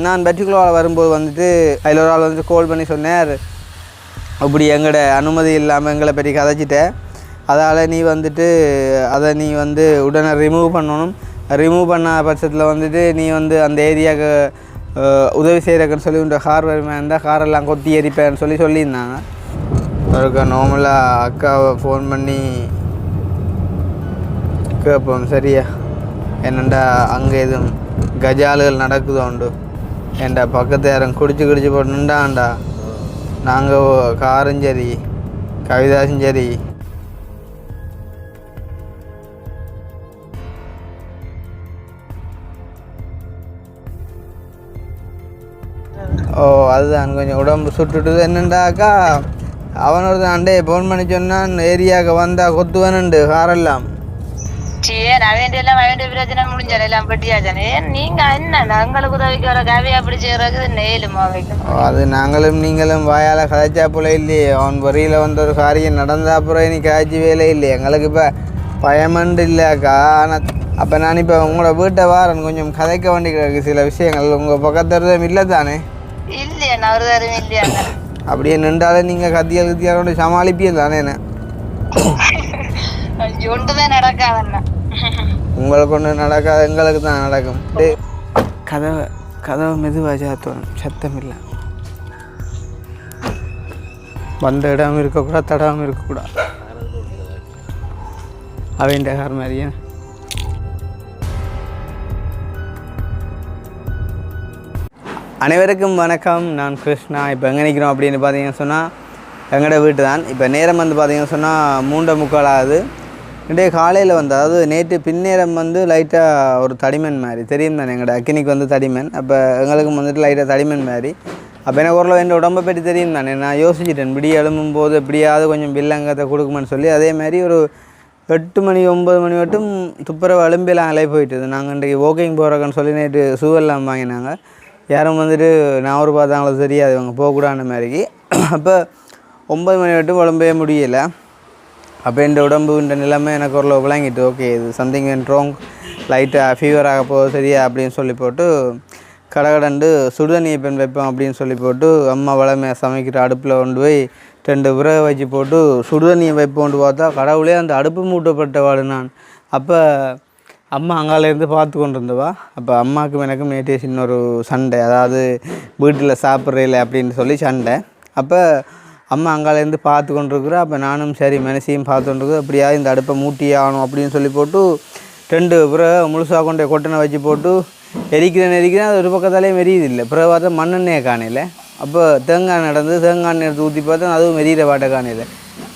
நான் பர்டிகுலராக வரும்போது வந்துட்டு அதில் ஒரு ஆள் வந்துட்டு கால் பண்ணி சொன்னார், அப்படி எங்களோட அனுமதி இல்லாமல் எங்களை பற்றி கதைச்சிட்டேன், அதால் நீ வந்துட்டு அதை நீ வந்து உடனே ரிமூவ் பண்ணணும், ரிமூவ் பண்ண பட்சத்தில் வந்துட்டு நீ வந்து அந்த ஏரியாவுக்கு உதவி செய்கிறக்குன்னு சொல்லி உண்ட கார் வருமே இருந்தால் காரெல்லாம் கொத்தி எரிப்பேன்னு சொல்லியிருந்தாங்க. அவருக்கு நார்மலாக அக்காவை ஃபோன் பண்ணி கேட்போம், சரியா என்னண்டா அங்கே எதுவும் கஜாலுகள் நடக்குதோ உண்டு, ஏன்டா பக்கத்து யாரும் குடிச்சு போட்டுண்டாண்டா, நாங்கள் காரும் சரி கவிதாசும் சரி அதுதான் கொஞ்சம் உடம்பு சுட்டுட்டுது. என்னண்டாக்கா அவனோட அண்டே ஃபோன் பண்ணி சொன்னான், ஏரியாவுக்கு வந்தால் கொத்துவனுண்டு காரெல்லாம். பிரச்சனை முடிஞ்சால எல்லாம் பட்டியாச்சானே, நீங்க என்ன எங்களுக்கு உதவிக்கு வர கவி அப்படி செய்யறது நேலுமா வைக்கும். அது நாங்களும் நீங்களும் வாயால் கதைச்சா போல இல்லையே, அவன் வரியில் வந்த ஒரு காரியம் நடந்தா அப்புறம் நீ காய்ச்சி வேலை இல்லையே, எங்களுக்கு இப்போ பயமண்டு இல்லையாக்கா. ஆனால் அப்போ நான் இப்போ உங்களோட வீட்டை வாரன் கொஞ்சம் கதைக்க வேண்டிய சில விஷயங்கள் உங்கள் பக்கத்து இல்லை தானே? இல்லையா ஒரு தரம் இல்லையா, அப்படியே நின்றாலும் நீங்கள் கத்தியால் சமாளிப்பீங்க தானே? என்ன ஒன்றுதான் நடக்காதுன்னா உங்களுக்கு ஒன்று நடக்காது, எங்களுக்கு தான் நடக்கும். கதவை மெதுவாக சாத்தணும், சத்தம் இல்லை, வந்த இடம் இருக்கக்கூடாது, தடாமல் இருக்கக்கூடாது, அவன் கார் மாதிரியே. அனைவருக்கும் வணக்கம், நான் கிருஷ்ணா. இப்போ எங்கே நிற்கிறோம் அப்படின்னு பார்த்தீங்கன்னு சொன்னால் எங்களோட வீட்டு தான். இப்போ நேரம் வந்து பார்த்தீங்கன்னு சொன்னால் 3:45 ஆகுது. இன்றைய காலையில் வந்து, அதாவது நேற்று பின்னேரம் வந்து லைட்டாக ஒரு தடிமன் மாதிரி தெரியும் தானே, எங்களோட அக்கினிக்கு வந்து தடிமன், அப்போ எங்களுக்கும் வந்துட்டு லைட்டாக தடிமன் மாதிரி. அப்போ எனக்கு ஓரளவு என் உடம்பை பற்றி தெரியும் தானே, நான் யோசிச்சிட்டேன் விடிய எழும்பும்போது எப்படியாவது கொஞ்சம் பில்லங்கத்தை கொடுக்குமென்னு சொல்லி. அதே மாதிரி ஒரு 8 மணி 9 மணி மட்டும் துப்புரவு எலும்பெல்லாம் அலை போயிட்டுது. நாங்கள் இன்றைக்கி வாக்கிங் போகிறோன்னு சொல்லி நேற்று ஷூவெல்லாம் வாங்கினாங்க. யாரும் வந்துட்டு நான் ஒரு பார்த்தாங்களோ தெரியாது, இவங்க போகக்கூடாத மாதிரிக்கு. அப்போ 9 மணி மட்டும் உடம்பே முடியலை. அப்போ இந்த உடம்புன்ற நிலைமை எனக்கு ஓரளவு விளங்கிட்டு, ஓகே இது சம்திங் வென்ட் ராங், லைட்டாக ஃபீவர் ஆக போகுது சரியா அப்படின்னு சொல்லி போட்டு கடகடண்டு சுடுதண்ணியை பெண் வைப்போம் அப்படின்னு சொல்லி போட்டு அம்மா வளமையாக சமைக்கிற அடுப்பில் கொண்டு போய் 2 விறகு வச்சு போட்டு சுடுதண்ணியை வைப்போண்டு பார்த்தா கடவுளே அந்த அடுப்பு மூட்டப்பட்டவாள் நான். அப்போ அம்மா அங்காலேருந்து பார்த்து கொண்டு இருந்தவா. அப்போ அம்மாவுக்கும் எனக்கும் நேற்றே சின்ன ஒரு சண்டை, அதாவது வீட்டில் சாப்பிட்றதில்ல அப்படின்னு சொல்லி சண்டை. அப்போ அம்மா அங்காலேருந்து பார்த்து கொண்டிருக்குறா. அப்போ நானும் சரி மனசையும் பார்த்து கொண்டிருக்குறேன், அப்படியா இந்த அடுப்பை மூட்டி ஆகணும் அப்படின்னு சொல்லி போட்டு 2 பிறகு முழுசாக கொண்டே கொட்டனை வச்சு போட்டு எரிக்கிறேன். அது ஒரு பக்கத்தாலேயும் எரியுது இல்லை. பிறகு பார்த்தா மண்ணெண்ணெயை காணையில். அப்போ தேங்காய் நடந்து தேங்காய் எண்ணெய் எடுத்து ஊற்றி பார்த்தா அதுவும் எரியிற பாட்டை காணையில்.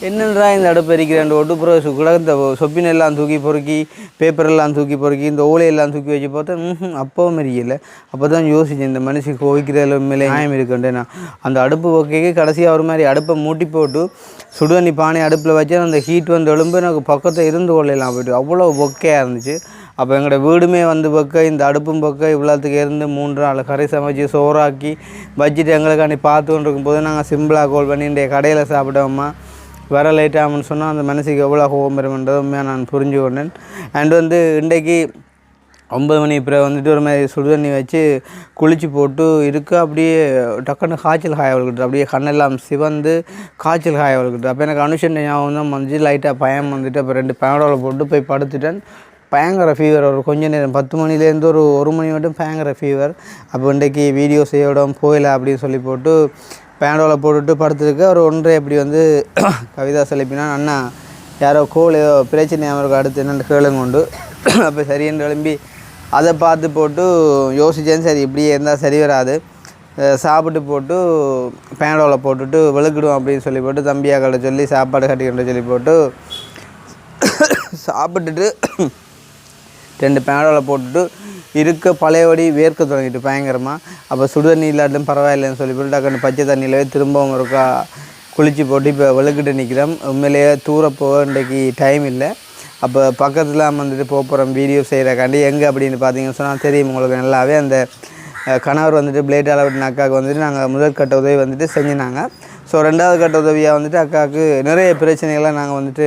என்னன்றா இந்த அடுப்பு எரிக்கிறேன் ஓட்டு பிறகு கிடந்த சொப்பினெல்லாம் தூக்கி பொறுக்கி, பேப்பரெல்லாம் தூக்கி பொறுக்கி, இந்த ஓலையெல்லாம் தூக்கி வச்சு பார்த்தா அப்பவும் எரியலை. அப்போ தான் யோசிச்சேன், இந்த மனுஷன் கோவிக்கிறதுல மேலே நியாயம் இருக்குன்றேன். அந்த அடுப்பு ஓகேக்கு கடைசியாக ஒரு மாதிரி அடுப்பை மூட்டி போட்டு சுடுதண்ணி பானை அடுப்பில் வச்சு அந்த ஹீட் வந்து எழும்பு எனக்கு பக்கத்தில் இருந்து கொள்ளையெல்லாம் போய்ட்டு அவ்வளோ பொக்கையாக இருந்துச்சு. அப்போ எங்களோட வீடுமே வந்து பக்க, இந்த அடுப்பும் பக்க இவ்வளோத்துக்கு இருந்து 3 நாள் கறி சமைச்சு சோறாக்கி வச்சுட்டு எங்களுக்காண்டி பார்த்து கொண்டு இருக்கும்போது நாங்கள் சிம்பிளாக கால் பண்ணி இந்த கடையில் சாப்பிட்டோம்மா வர லேட் ஆகும்னு சொன்னால் அந்த மனசுக்கு எவ்வளோ கோபம் வரும்ன்றது உண்மையாக நான் புரிஞ்சு கொண்டேன். அண்ட் வந்து இன்றைக்கு 9 மணி பிறகு வந்துட்டு ஒரு மாதிரி சுடுதண்ணி வச்சு குளிச்சு போட்டு இருக்க, அப்படியே டக்குன்னு காய்ச்சல் காய வளர்க்கிட்டு, அப்படியே கண்ணெல்லாம் சிவந்து காய்ச்சல் காய வளர்க்கிட்டு. அப்போ எனக்கு அனுஷன் ஞாபகம் தான் வந்து லைட்டாக பயம் வந்துட்டு அப்போ 2 பேனடோவில் போட்டு போய் படுத்துட்டேன். பயங்கர ஃபீவர், ஒரு கொஞ்சம் நேரம் 10 மணிலேருந்து ஒரு 1 மணி மட்டும் பயங்கர ஃபீவர். அப்போ இன்றைக்கி வீடியோ செய்யோட போயில அப்படின்னு சொல்லி போட்டு பேனடோவில் போட்டுட்டு படுத்துருக்க. ஒரு 1:30 அப்படி வந்து கவிதா செலுப்பினா அண்ணா யாரோ கோல் ஏதோ பிரச்சனையாக இருக்கும் அடுத்து என்னென்னு கேளுங்க உண்டு. அப்போ சரின்னு எழும்பி அதை பார்த்து போட்டு யோசித்தேன், சரி இப்படியே இருந்தால் சரி வராது, சாப்பிட்டு போட்டு பேனடோவில் போட்டுட்டு வெளுக்கிடுவோம் அப்படின்னு சொல்லி போட்டு தம்பியாக்களை சொல்லி சாப்பாடு கட்டிக்கிட்டு சொல்லி போட்டு சாப்பிட்டுட்டு 2 பேனடோவில் போட்டுட்டு இருக்க பழையபடி வேர்க்க தொடங்கிட்டு பயங்கரமாக. அப்போ சுடுதண்ணி இல்லாட்டும் பரவாயில்லைன்னு சொல்லி போட்டு டக்குன்னு பச்சை தண்ணியிலவே திரும்பவும் இருக்கா குளித்து போட்டு இப்போ வெளுக்கிட்டு நிற்கிறோம். உண்மையிலேயே தூர போக இன்றைக்கி டைம் இல்லை. அப்போ பக்கத்தில் வந்துட்டு போகிறோம் வீடியோ செய்கிறக்காண்டி. எங்கே அப்படின்னு பார்த்தீங்கன்னு சொன்னால் தெரியும் உங்களுக்கு நல்லாவே, அந்த கணவர் வந்துட்டு பிளேட்டால் விட்டு அக்காவுக்கு வந்துட்டு நாங்கள் முதல் கட்ட உதவி வந்துட்டு செஞ்சினாங்க. ஸோ 2வது கட்ட உதவியாக வந்துட்டு அக்காவுக்கு நிறைய பிரச்சனைகள்லாம் நாங்கள் வந்துட்டு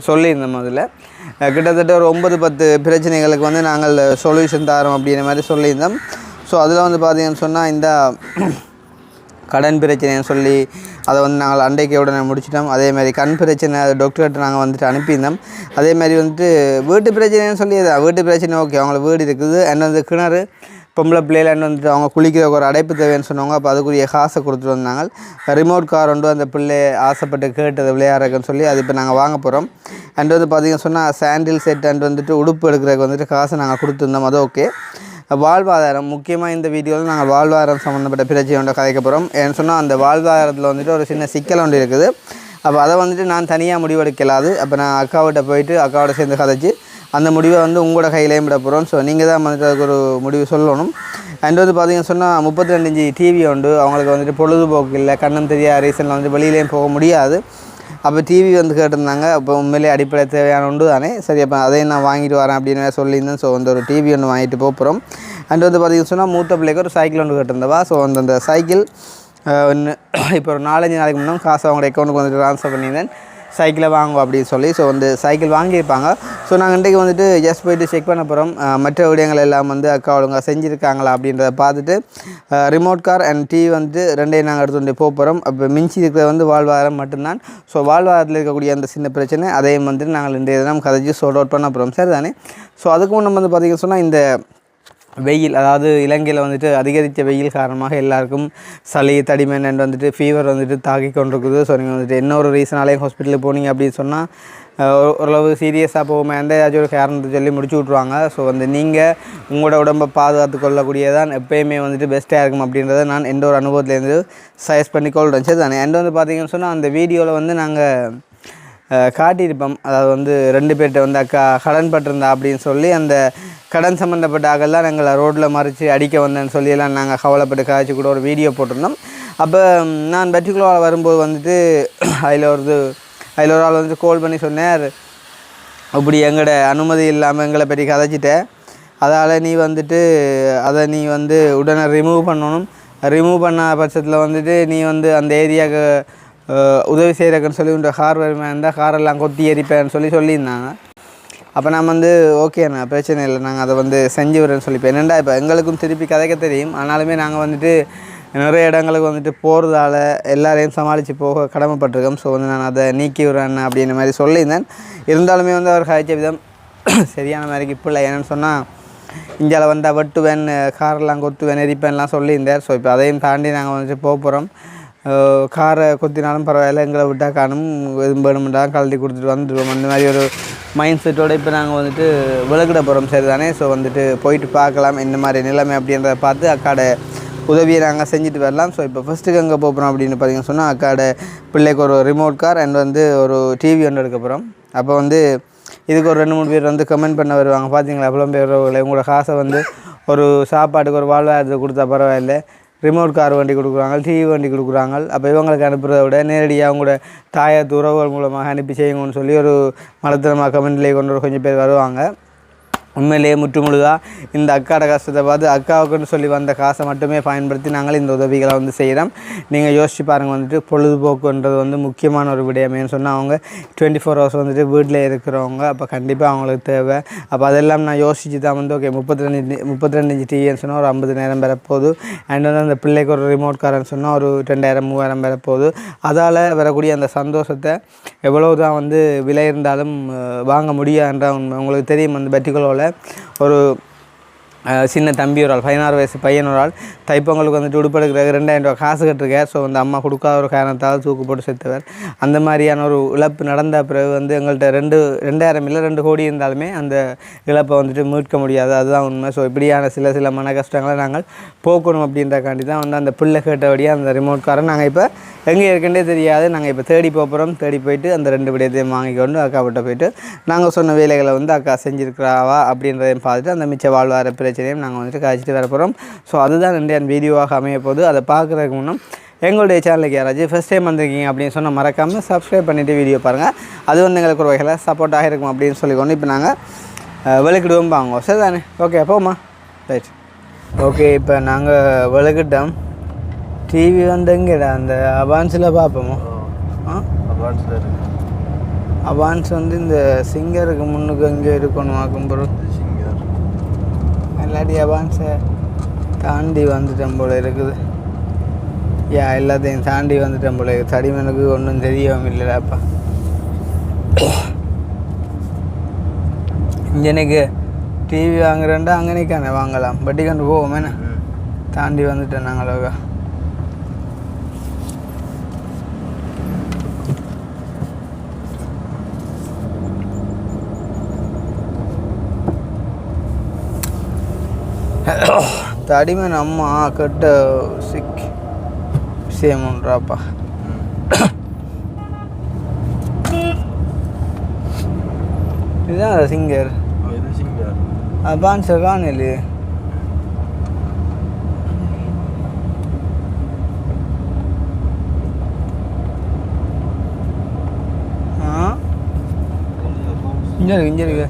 சொல்லியிருந்தோம். அதில் கிட்டத்தட்ட ஒரு 9-10 பிரச்சனைகளுக்கு வந்து நாங்கள் சொல்யூஷன் தரோம் அப்படிங்கிற மாதிரி சொல்லியிருந்தோம். ஸோ அதில் வந்து பார்த்தீங்கன்னு சொன்னால் இந்த கடன் பிரச்சனைன்னு சொல்லி அதை வந்து நாங்கள் அண்டைக்கு உடனே முடிச்சிட்டோம். அதேமாதிரி கண் பிரச்சனை டாக்டர்கிட்ட நாங்கள் வந்துட்டு அனுப்பியிருந்தோம். அதேமாதிரி வந்துட்டு வீட்டு பிரச்சனைன்னு சொல்லி வீட்டு பிரச்சனை ஓகே, அவங்களுக்கு வீடு இருக்குது. அண்ட் வந்து கிணறு பொம்பளை பிள்ளைகள் வந்துட்டு அவங்க குளிக்கிற ஒரு அடைப்பு தேவைன்னு சொன்னவங்க. அப்போ அதுக்குரிய காசை கொடுத்துட்டு வந்தாங்க. ரிமோட் கார் வந்து அந்த பிள்ளை ஆசைப்பட்டு கேட்டது விளையாடுறதுன்னு சொல்லி அது இப்போ நாங்கள் வாங்க போகிறோம். அண்ட் வந்து பார்த்திங்கன்னு சொன்னால் சாண்டில் செட் அண்ட் வந்துட்டு உடுப்பு எடுக்கிறதுக்கு வந்துட்டு காசை நாங்கள் கொடுத்துருந்தோம். அது ஓகே. வாழ்வாதாரம் முக்கியமாக இந்த வீடியோவில் நாங்கள் வாழ்வாதாரம் சம்மந்தப்பட்ட பிரச்சனையோட கதைக்க போகிறோம். ஏன்னு சொன்னால் அந்த வாழ்வாதாரத்தில் வந்துட்டு ஒரு சின்ன சிக்கல் ஒன்று இருக்குது. அப்போ அதை வந்துட்டு நான் தனியாக முடிவெடுக்கலாது. அப்போ நான் அக்காவிட்ட போயிட்டு அக்காவோட சேர்ந்து கதைச்சி அந்த முடிவை வந்து உங்களோட கையிலேயும் விட போகிறோம். ஸோ நீங்கள் தான் வந்துட்டு அதுக்கு ஒரு முடிவு சொல்லணும். அண்ட் வந்து பார்த்திங்கன்னு சொன்னால் 32 இன்ச்சு டிவி உண்டு. அவங்களுக்கு வந்துட்டு பொழுதுபோக்கு இல்லை, கண்ணும் தெரியாத ரீசனில் வந்து வெளியிலேயும் போக முடியாது. அப்போ டிவி வந்து கேட்டிருந்தாங்க. அப்போ உண்மையிலே அடிப்படை தேவையான உண்டு தானே. சரி, அப்போ அதையும் நான் வாங்கிட்டு வரேன் அப்படின்னு சொல்லியிருந்தேன். ஸோ வந்து ஒரு டிவி ஒன்று வாங்கிட்டு போகிறோம். அண்ட் வந்து பார்த்திங்கன்னு சொன்னால் மூத்த பிள்ளைக்கு ஒரு சைக்கிள் ஒன்று கேட்டிருந்தவா. ஸோ அந்த சைக்கிள் இப்போ ஒரு 4-5 நாளைக்கு முன்னே காசு அவங்களோட அக்கௌண்ட்டுக்கு வந்துட்டு ட்ரான்ஸ்ஃபர் பண்ணியிருந்தேன். சைக்கிளை வாங்குவோம் அப்படின்னு சொல்லி. ஸோ வந்து சைக்கிள் வாங்கியிருப்பாங்க. ஸோ நாங்கள் இன்றைக்கு வந்துட்டு ஜஸ்ட் போய்ட்டு செக் பண்ண போகிறோம். மற்ற விடயங்கள் எல்லாம் வந்து அக்கா ஒழுங்காக செஞ்சுருக்காங்களா அப்படின்றத பார்த்துட்டு ரிமோட் கார் அண்ட் டிவி வந்துட்டு ரெண்டையும் நாங்கள் எடுத்துகிட்டு போக போகிறோம். அப்போ மிஞ்சி இருக்கிற வந்து வாழ்வாதாரம் மட்டும்தான். ஸோ வாழ்வாதாரத்தில் இருக்கக்கூடிய அந்த சின்ன பிரச்சனை அதையும் வந்துட்டு நாங்கள் இன்றைய தினம் கதைச்சி சார்ட் அவுட் பண்ண போகிறோம். சரி தானே. ஸோ அதுக்கு முன்னே வந்து பார்த்திங்கன்னு சொன்னால் இந்த வெயில், அதாவது இலங்கையில் வந்துட்டு அதிகரித்த வெயில் காரணமாக எல்லாருக்கும் சளி தடிமன் அண்ட் வந்துட்டு ஃபீவர் வந்துட்டு தாக்கி கொண்டிருக்குது. ஸோ நீங்கள் வந்துட்டு என்ன ஒரு ரீசனாலேயும் ஹாஸ்பிட்டலுக்கு போனீங்க அப்படின்னு சொன்னால் ஓரளவு சீரியஸாக போகாமல் எந்த ஏதாச்சும் ஒரு காரணத்தை சொல்லி முடிச்சு விட்ருவாங்க. ஸோ வந்து நீங்கள் உங்களோட உடம்பை பாதுகாத்து கொள்ளக்கூடியதான் எப்போயுமே வந்துட்டு பெஸ்ட்டாக இருக்கும் அப்படின்றத நான் எந்த ஒரு அனுபவத்துலேருந்து சஜஸ்ட் பண்ணி கொள்கிறேன். சரி தானே. அண்ட் வந்து பார்த்திங்கன்னு சொன்னால் அந்த வீடியோவில் வந்து நாங்கள் காட்டியிருப்போம். அதாவது வந்து 2 பேர்கிட்ட வந்து அக்கா கடன் பட்டிருந்தா அப்படின்னு சொல்லி அந்த கடன் சம்மந்தப்பட்ட ஆகலாம் நாங்கள் ரோட்டில் மறித்து அடிக்க வந்தேன்னு சொல்லியெல்லாம் நாங்கள் கவலைப்பட்டு காய்ச்சி கூட ஒரு வீடியோ போட்டிருந்தோம். அப்போ நான் பர்டிகுலராக வரும்போது வந்துட்டு அதில் ஒரு ஆள் வந்துட்டு கால் பண்ணி சொன்னார், அப்படி எங்களோட அனுமதி இல்லாமல் எங்களை பற்றி கதைச்சிட்டேன், அதால் நீ வந்துட்டு அதை நீ வந்து உடனே ரிமூவ் பண்ணணும், ரிமூவ் பண்ண பட்சத்தில் வந்துட்டு நீ வந்து அந்த ஏரியாவுக்கு உதவி செய்கிறக்குன்னு சொல்லி உங்கள் கார் வருமே இருந்தால் காரெல்லாம் கொத்தி எரிப்பேன்னு சொல்லியிருந்தாங்க. அப்போ நான் வந்து ஓகேண்ணா பிரச்சனை இல்லை, நாங்கள் அதை வந்து செஞ்சு வரேன்னு சொல்லிப்பேன். என்னென்னா இப்போ எங்களுக்கும் திருப்பி கதைக்க தெரியும், ஆனாலுமே நாங்கள் வந்துட்டு நிறைய இடங்களுக்கு வந்துட்டு போகிறதால எல்லாரையும் சமாளித்து போக கடமைப்பட்டிருக்கோம். ஸோ வந்து நான் அதை நீக்கி விடுறேன் அப்படின்ற மாதிரி சொல்லியிருந்தேன். இருந்தாலுமே வந்து அவர் கழிச்ச விதம் சரியான மாதிரிக்கு இப்போ இல்லை. ஏன்னு சொன்னால் இந்தியாவில் வந்தால் வெட்டுவேன், காரெல்லாம் கொத்துவேன், எரிப்பேன்லாம் சொல்லியிருந்தார். ஸோ இப்போ அதையும் தாண்டி நாங்கள் வந்துட்டு போக போகிறோம். காரை கொத்தினாலும் பரவாயில்ல, எங்களை விட்டால் காணும், எதுவும் வேணுமெண்டா கழட்டி கொடுத்துட்டு வந்துடுவோம். அந்த மாதிரி ஒரு மைண்ட் செட்டோடு இப்போ நாங்கள் வந்துட்டு விளக்கிட போகிறோம். சரி தானே. ஸோ வந்துட்டு போயிட்டு பார்க்கலாம் என்ன மாதிரி நிலைமை அப்படின்றத பார்த்து அக்காட உதவியை நாங்கள் செஞ்சுட்டு வரலாம். ஸோ இப்போ ஃபஸ்ட்டுக்கு எங்கே போகிறோம் அப்படின்னு பார்த்தீங்கன்னு சொன்னால் அக்காட பிள்ளைக்கு ஒரு ரிமோட் கார் அண்ட் வந்து ஒரு டிவி ஒன்று எடுக்க போகிறோம். அப்போ வந்து இதுக்கு ஒரு 2-3 பேர் வந்து கமெண்ட் பண்ண வருவாங்க. பார்த்தீங்களா எவ்வளோ பேர் உங்களோட காசை வந்து ஒரு சாப்பாட்டுக்கு ஒரு வாழ்வாதாரத்தை கொடுத்தா பரவாயில்லை, ரிமோட் கார் வண்டி கொடுக்குறாங்க, டிவி வண்டி கொடுக்குறாங்க. அப்போ இவங்களுக்கு அனுப்புறதை விட நேரடியாக அவங்களோட தாயத்து உறவுகள் மூலமாக அனுப்பி செய்யுங்கன்னு சொல்லி ஒரு மலத்தனமாக கமெண்ட்லேயே கொண்டு கொஞ்சம் பேர் வருவாங்க. உண்மையிலேயே முற்றுமுழுதாக இந்த அக்காட கஷ்டத்தை பார்த்து அக்காவுக்குன்னு சொல்லி வந்த காசை மட்டுமே பயன்படுத்தி நாங்கள் இந்த உதவிகளை வந்து செய்கிறோம். நீங்கள் யோசிச்சு பாருங்கள், வந்துட்டு பொழுதுபோக்குன்றது வந்து முக்கியமான ஒரு விடயமேன்னு சொன்னால் அவங்க 24 hours வந்துட்டு வீட்டில் இருக்கிறவங்க. அப்போ கண்டிப்பாக அவங்களுக்கு தேவை. அப்போ அதெல்லாம் நான் யோசித்து தான் வந்து ஓகே 32 இன்ச்சு டிவின்னு சொன்னால் ஒரு 50,000 பெறப்போகுது. அண்ட் வந்து அந்த பிள்ளைக்கு ஒரு ரிமோட் கார்ன்னு சொன்னால் ஒரு 2000-3000 பெறப்போகுது. அதால் வரக்கூடிய அந்த சந்தோஷத்தை எவ்வளோ தான் வந்து விலை இருந்தாலும் வாங்க முடியாதுன்ற உங்களுக்கு தெரியும். அந்த பர்டிகுலரில் ஒரு சின்ன தம்பி ஒரு ஆள் 16 வயசு பையன் ஒரு ஆள் தைப்பொங்கலுக்கு வந்துட்டு உடுப்படுக்கிறதுக்கு 2000 ரூபா காசு கட்டிருக்கார். ஸோ வந்து அம்மா கொடுக்காத ஒரு காரணத்தால் தூக்கு போட்டு செத்துவார். அந்த மாதிரியான ஒரு இழப்பு நடந்த பிறகு வந்து எங்கள்கிட்ட 2000 இல்லை 2 கோடி இருந்தாலுமே அந்த இழப்பை வந்துட்டு மீட்க முடியாது. அதுதான் உண்மை. ஸோ இப்படியான சில மன கஷ்டங்களை நாங்கள் போக்கணும் அப்படின்றக்காண்டி தான் வந்து அந்த பிள்ளை கேட்டபடியாக அந்த ரிமோட் காரை நாங்கள் இப்போ எங்கே இருக்குன்னே தெரியாது, நாங்கள் இப்போ தேடி போகிறோம். தேடி போயிட்டு அந்த 2 விடயத்தையும் வாங்கிக்கொண்டு அக்காவிட்ட போயிட்டு நாங்கள் சொன்ன வேலைகளை வந்து அக்கா செஞ்சுருக்கிறாவா அப்படின்றதையும் பார்த்துட்டு அந்த மிச்ச வாழ்வார பிரச்சனையும் நாங்கள் வந்துட்டு காய்ச்சிட்டு வர போகிறோம். ஸோ அதுதான் இந்தியன் வீடியோவாக அமைய போகுது. அதை பார்க்குறதுக்கு முன்னும் எங்களுடைய சேனலுக்கு யாராச்சும் ஃபஸ்ட் டைம் வந்திருக்கீங்க அப்படின்னு சொன்னால் மறக்காமல் சப்ஸ்கிரைப் பண்ணிவிட்டு வீடியோ பாருங்கள். அது வந்து எங்களுக்கு ஒரு வகையில் சப்போர்ட்டாக இருக்கும் அப்படின்னு சொல்லிக்கொண்டு இப்போ நாங்கள் விளக்கிடுவோம் வாங்குவோம். சரி தானே. ஓகே போமா ரைட். ஓகே இப்போ நாங்கள் விளக்கிட்டோம். டிவி வந்து எங்கேடா அந்த அவான்ஸில் பார்ப்போமோ? அவான்ஸ் வந்து இந்த சிங்கருக்கு முன்னுக்கு எங்கே இருக்கணும் ஆக்கும்பொருள் இல்லாட்டி அவான்ஸை தாண்டி வந்துட்டேன் போல இருக்குது. எல்லாத்தையும் தாண்டி வந்துட்டேன் போல இருக்குது. தடிமனுக்கு ஒன்றும் தெரியவும் இல்லைடாப்பா. இன்ஜனுக்கு டிவி வாங்குறேன்டா அங்கனைக்கானே வாங்கலாம். பட்டி கண்டு போவோமேண்ணே. தாண்டி வந்துட்டேன் நாங்களோக்கா. தடிமன் அம்மா கட்ட சிக் விஷயம் ஒன்றாப்பா. இதுதான் சிங்கர் பான்சர் காணலையே. இங்கே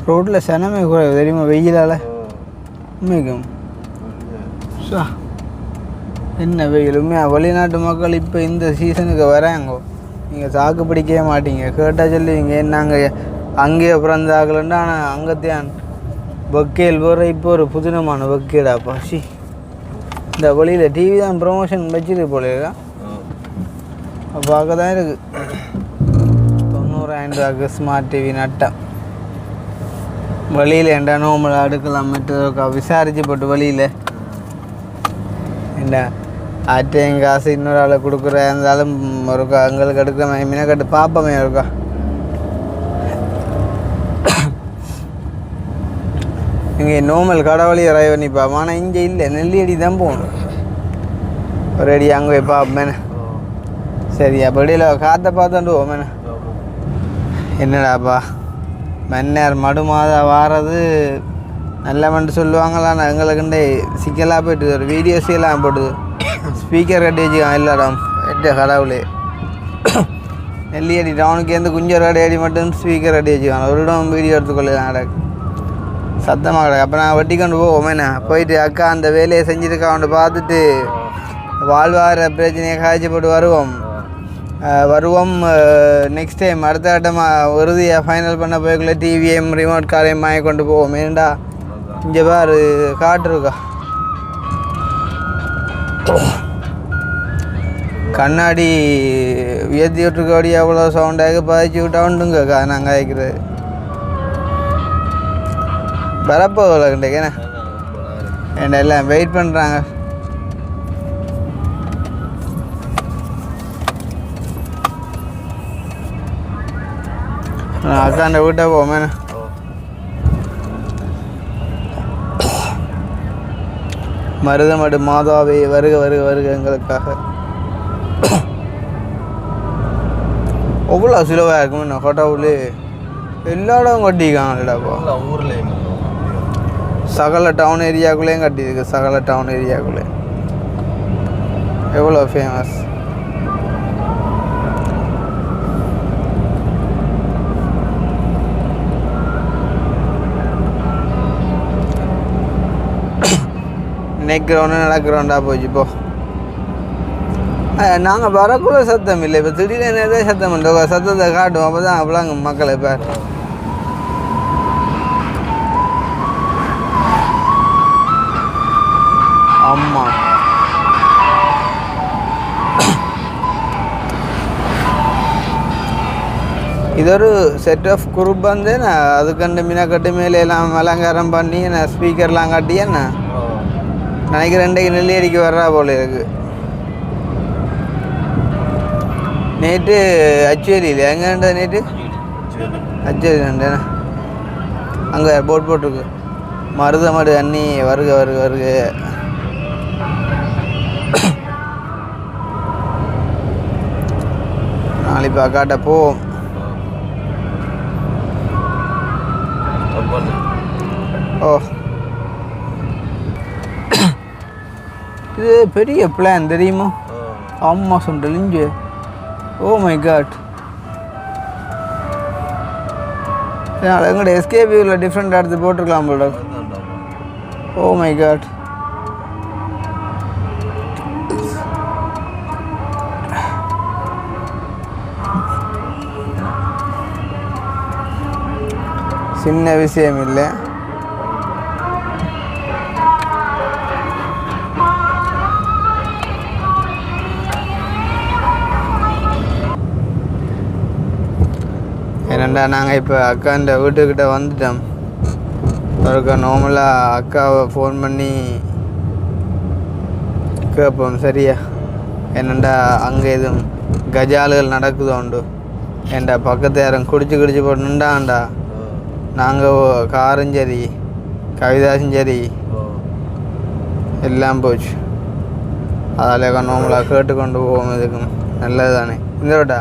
ரோட்டில் சனமே குறைவு தெரியுமா வெயிலால். உண்மைக்கும் என்ன வெயில் உண்மையாக. வெளிநாட்டு மக்கள் இப்போ இந்த சீசனுக்கு வராங்கோ. நீங்கள் தாக்கு பிடிக்கவே மாட்டீங்க. கேட்டால் சொல்லுவீங்க நாங்கள் அங்கேயே பிறந்தாக்கலன்னா. ஆனால் அங்கத்தையான் வக்கீல் போகிற இப்போ ஒரு புதினமான வக்கீலாப்பா. இந்த வழியில் டிவி தான் ப்ரொமோஷன் வச்சுட்டு போலேக்கா. பார்க்க தான் இருக்குது. 90,000 ரூபாய்க்கு ஸ்மார்ட் டிவி நட்டம். வழியில் ஏண்டா நோம்பல் அடுக்கலாம் மற்றக்கா விசாரிச்சு போட்டு வழியில் ஏண்டா ஆட்டையும் காசு இன்னொரு ஆளை கொடுக்குற இருந்தாலும் ஒருக்கா எங்களுக்கு எடுக்கிற மினக்கட்டு பார்ப்போமே இருக்கா. இங்கே நோமல் கடவுளி இறைவனி பார்ப்போம். ஆனால் இங்கே இல்லை, நெல்லியடி தான் போகணும். ஒரு அடி அங்கே போய் பார்ப்போமேண்ணே. சரியா படியில் காற்றை பார்த்துட்டு போமேண்ணே. என்னடாப்பா மன்னர் மடுமாதா வாரது நல்லவன்ட்டு சொல்லுவாங்களாண்ணா. எங்களுக்குண்டே சிக்கலாக போய்ட்டு ஒரு வீடியோஸெல்லாம் போட்டுது. ஸ்பீக்கர் கட்டி வச்சுக்கான் எல்லாடம். கடவுளே நெல்லியடி டவுனுக்கேருந்து குஞ்சர் அடி மட்டும் ஸ்பீக்கர் கட்டி வச்சுக்கான். ஒரு இடம் வீடியோ எடுத்துக்கொள்ளலாம் கிடக்கு. சத்தமாக கிடக்கு. அப்போ நான் வெட்டி கொண்டு போவோமேண்ணா. போயிட்டு அக்கா அந்த வேலையை செஞ்சுருக்கா அவனை பார்த்துட்டு வாழ்வார பிரச்சனையை காய்ச்சி போட்டு வருவோம். நெக்ஸ்ட் டைம் அடுத்த கட்டமாக உறுதியாக ஃபைனல் பண்ண போய்க்குள்ளே டிவியும் ரிமோட் காரையும் வாங்கி கொண்டு போவோம். ஏண்டா இங்கே பாரு காட்டுருக்கா. கண்ணாடி உயர்த்தி விட்டுருக்கோடி எவ்வளோ சவுண்டாக பதிச்சு விட்டாண்டுங்கக்கா. நாங்கள் கேட்குறது வரப்போகல கண்டேக்கண்ணே. ஏண்டா எல்லாம் வெயிட் பண்ணுறாங்க. அக்காண்ட வீட்டை போமேண்ணே. மருதமடு மாதாவே வருக வருக வருக எங்களுக்காக. அவ்வளோ சுலவாக இருக்குமே ஃபோட்டோவிலே எல்லா இடம் கட்டிக்காங்கடாப்பா. ஊரில் சகல டவுன் ஏரியாக்குள்ளேயும் கட்டியிருக்கு. சகல டவுன் ஏரியாக்குள்ளே எவ்வளோ ஃபேமஸ். நெக் கிரவுண்டு நடக்கிறோண்டா போச்சு. இப்போ நாங்கள் வரக்குள்ள சத்தம் இல்லை. இப்போ திடீர்னு எதாவது சத்தம் பண்ணுறோம். சத்தத்தை காட்டுவோம். அப்போ தான் அப்போலாம் மக்களை இப்போ அம்மா இது ஒரு செட் ஆஃப் குரூப் வந்து நான் அதுக்கண்டு மினக்கட்டு மேலே எல்லாம் அலங்காரம் பண்ணி நான் ஸ்பீக்கர்லாம் காட்டி என்ன நினைக்கிறேன். இன்றைக்கு நெல்லியடிக்கு வர்றா போல இருக்கு. நேற்று அச்சுவேலியில் எங்கேண்டா நேற்று அச்சுவேலி அங்கே போட் போட்டிருக்கு. மருதமடு அண்ணி வருக வருக வருக. நாளைக்கு காட்ட போவோம். ஓ இது பெரிய பிளான் தெரியுமா? அம்மா சொன்னல் இங்கே. Oh my God. எங்களோட எஸ்கேபியில் டிஃப்ரெண்ட் எடுத்து போட்டிருக்கலாம் போல. Oh my God. சின்ன விஷயம் இல்லை. ஏன்னா நாங்கள் இப்போ அக்காண்ட வீட்டுக்கிட்ட வந்துட்டோம். ஒருக்கா நார்மலாக அக்காவை ஃபோன் பண்ணி கேட்போம் சரியா, என்னண்டா அங்கே எதுவும் கஜாலுகள் நடக்குதோ உண்டு. ஏன்டா பக்கத்து யாரும் குடிச்சு போட்டு நின்றாண்டா, நாங்கள் காரும் சரி கவிதாசும் சரி எல்லாம் போச்சு. அதாலே நார்மலாக கேட்டுக்கொண்டு போவோம். இதுக்கும் நல்லது தானே இந்த விட்டா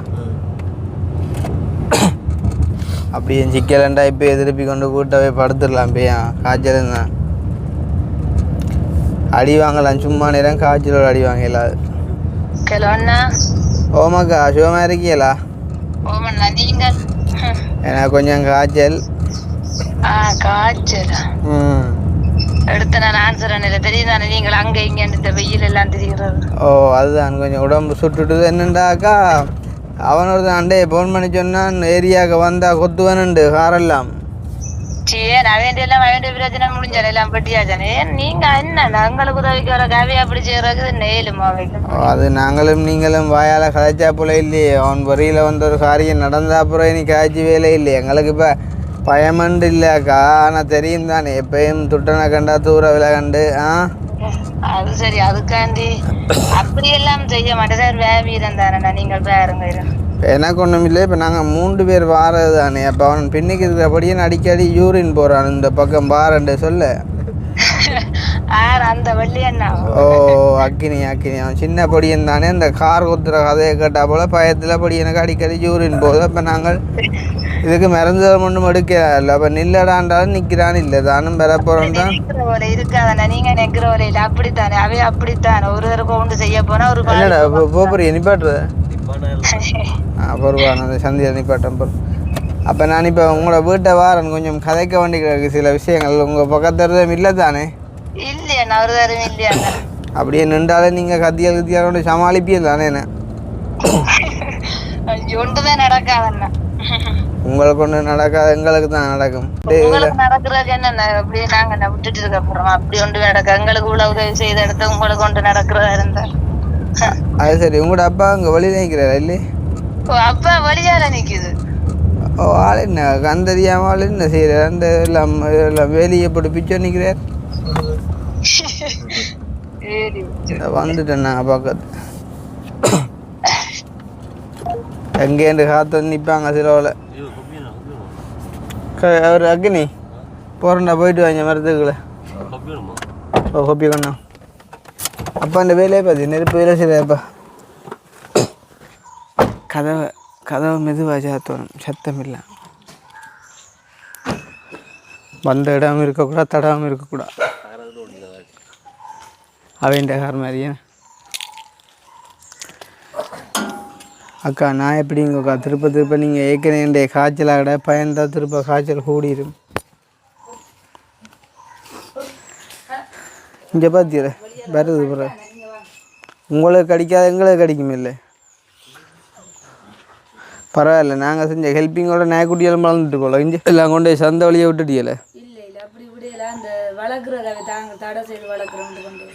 அப்படியே சிக்கலண்டா இப்போ திருப்பி கொண்டு கூட்டவே படுத்துடலாம். பையன் காய்ச்சல் தான் அடி வாங்கலாம், சும்மா நேரம் காய்ச்சலோட அடி வாங்கலாது. ஓமாக்கா சுகமா இருக்கீங்களா? எனக்கு கொஞ்சம் காய்ச்சல். ஓ அதுதான் கொஞ்சம் உடம்பு சுட்டுட்டுது. என்னண்டாக்கா அவனோட அண்டே போன் பண்ணி சொன்னான் ஏரியாவுக்கு வந்தா கொத்துவனுண்டு காரெல்லாம். பிரச்சனை முடிஞ்செல்லாம் பட்டியாச்சானே. நீங்க என்ன உங்களுக்கு உதவிக்கு வர காவி அப்படி செய்யறது நேலுமா? அது நாங்களும் நீங்களும் வாயால கதைச்சா போல இல்லையே. அவன் வரியில வந்த ஒரு காரியம் நடந்தா அப்புறம் இனி காய்ச்சி வேலை இல்லை எங்களுக்கு. இப்போ பயமண்டு இல்லையாக்கா, ஆனால் தெரியும் தானே எப்பயும் துட்டனை கண்டா தூர விலை கண்டு. அது சரி, அதுக்காண்டி அப்படியெல்லாம் செய்ய மாட்டேன். வேவீரம் தானே நீங்கள் பாருங்க. எனக்கு ஒன்றும் இல்லை. இப்போ நாங்கள் 3 பேர் வாரது தானே. அப்போ அவன் பின்னுக்கு இருக்கிறபடியே அடிக்கடி யூரின் போகிறான் இந்த பக்கம் பாரண்டு சொல்ல. அந்த வள்ளியண்ணா ஓ அக்கினி அவன் சின்ன பொடியன் தானே. இந்த கார் கொத்துற கதையை கேட்டா போல பயத்தில் பொடி எனக்கு அடிக்கடி யூரின் போகுது. அப்போ நாங்கள் இதுக்கு மருந்து ஒன்றும் எடுக்கல. அப்போ நில்லடான்றாலும் நிற்கிறான் இல்லை தானும் பெற போகிறோம் தான் இருக்காதானே. நீங்கள் நெக்கிற வலையில் அப்படித்தானே அவை அப்படித்தானே ஒருவருக்கு ஒன்று செய்ய போனால் ஒரு என்னடா போறிய நிப்பாட்டுற பொருவான சந்தியில் நிப்பாட்டம் பொருள். அப்போ நான் இப்போ உங்களோட வீட்டை வாரன் கொஞ்சம் கதைக்க வேண்டிய சில விஷயங்கள் உங்கள் பக்கத்துறதும் இல்லை தானே? இல்லையா ஒரு தரம் இல்லையா? அப்படியே நின்றாலே நீங்கள் கத்தியால் சமாளிப்பீங்க தானே? என்ன ஒன்றுமே நடக்காதண்ணா. உங்களுக்கு ஒன்று நடக்காது, எங்களுக்கு தான் நடக்கும். நடக்கிறது என்ன அப்படியே நாங்க விட்டுட்டு இருக்க போறோம். அப்படி ஒன்று நடக்க எங்களுக்கு இவ்வளவு உதவி செய்த இடத்த உங்களுக்கு ஒன்று நடக்கிறதா இருந்தா அது சரி. உங்களோட அப்பா அங்கே வழியில் நிற்கிறாரா இல்லை? அப்பா வழியால நிற்குது. ஓ ஆள் என்ன கந்தறியாம ஆள் என்ன செய்கிறார்? அந்த எல்லாம் வேலியை போட்டு பிச்சை நிற்கிறார். வந்துட்டேன் நாங்கள் பக்கத்து எங்கேண்டு காத்து வந்து நிற்பாங்க சிலவில். அவர் அக்னி போகிறேன்டா போயிட்டு வாங்க மரத்துக்குள்ள. ஓ கொப்பி கொண்டா அப்பா அந்த வேலையை பார்த்து நெருப்பு வேலை செய்யப்பா. கதவை மெதுவாக சாத்தணும், சத்தம் இல்லை. வந்த இடம் இருக்கக்கூடாது, தடாமல் இருக்கக்கூடாது. அவன்ட கார் மாதிரியே. அக்கா நான் எப்படிங்கக்கா திருப்ப நீங்கள் ஏற்கனவே காய்ச்சலாகட பயந்தா திருப்ப காய்ச்சல் கூடிடும். இங்கே பார்த்தீர வருது பிற உங்களுக்கு கடிக்காத எங்களுக்கு கடிக்கும் இல்லை. பரவாயில்ல, நாங்கள் செஞ்ச ஹெல்ப்பிங்கோட நாய்க்குட்டியெல்லாம் வளர்ந்துட்டு போல. இங்கே எல்லாம் கொண்டு சந்தை வழியை விட்டுட்டியல.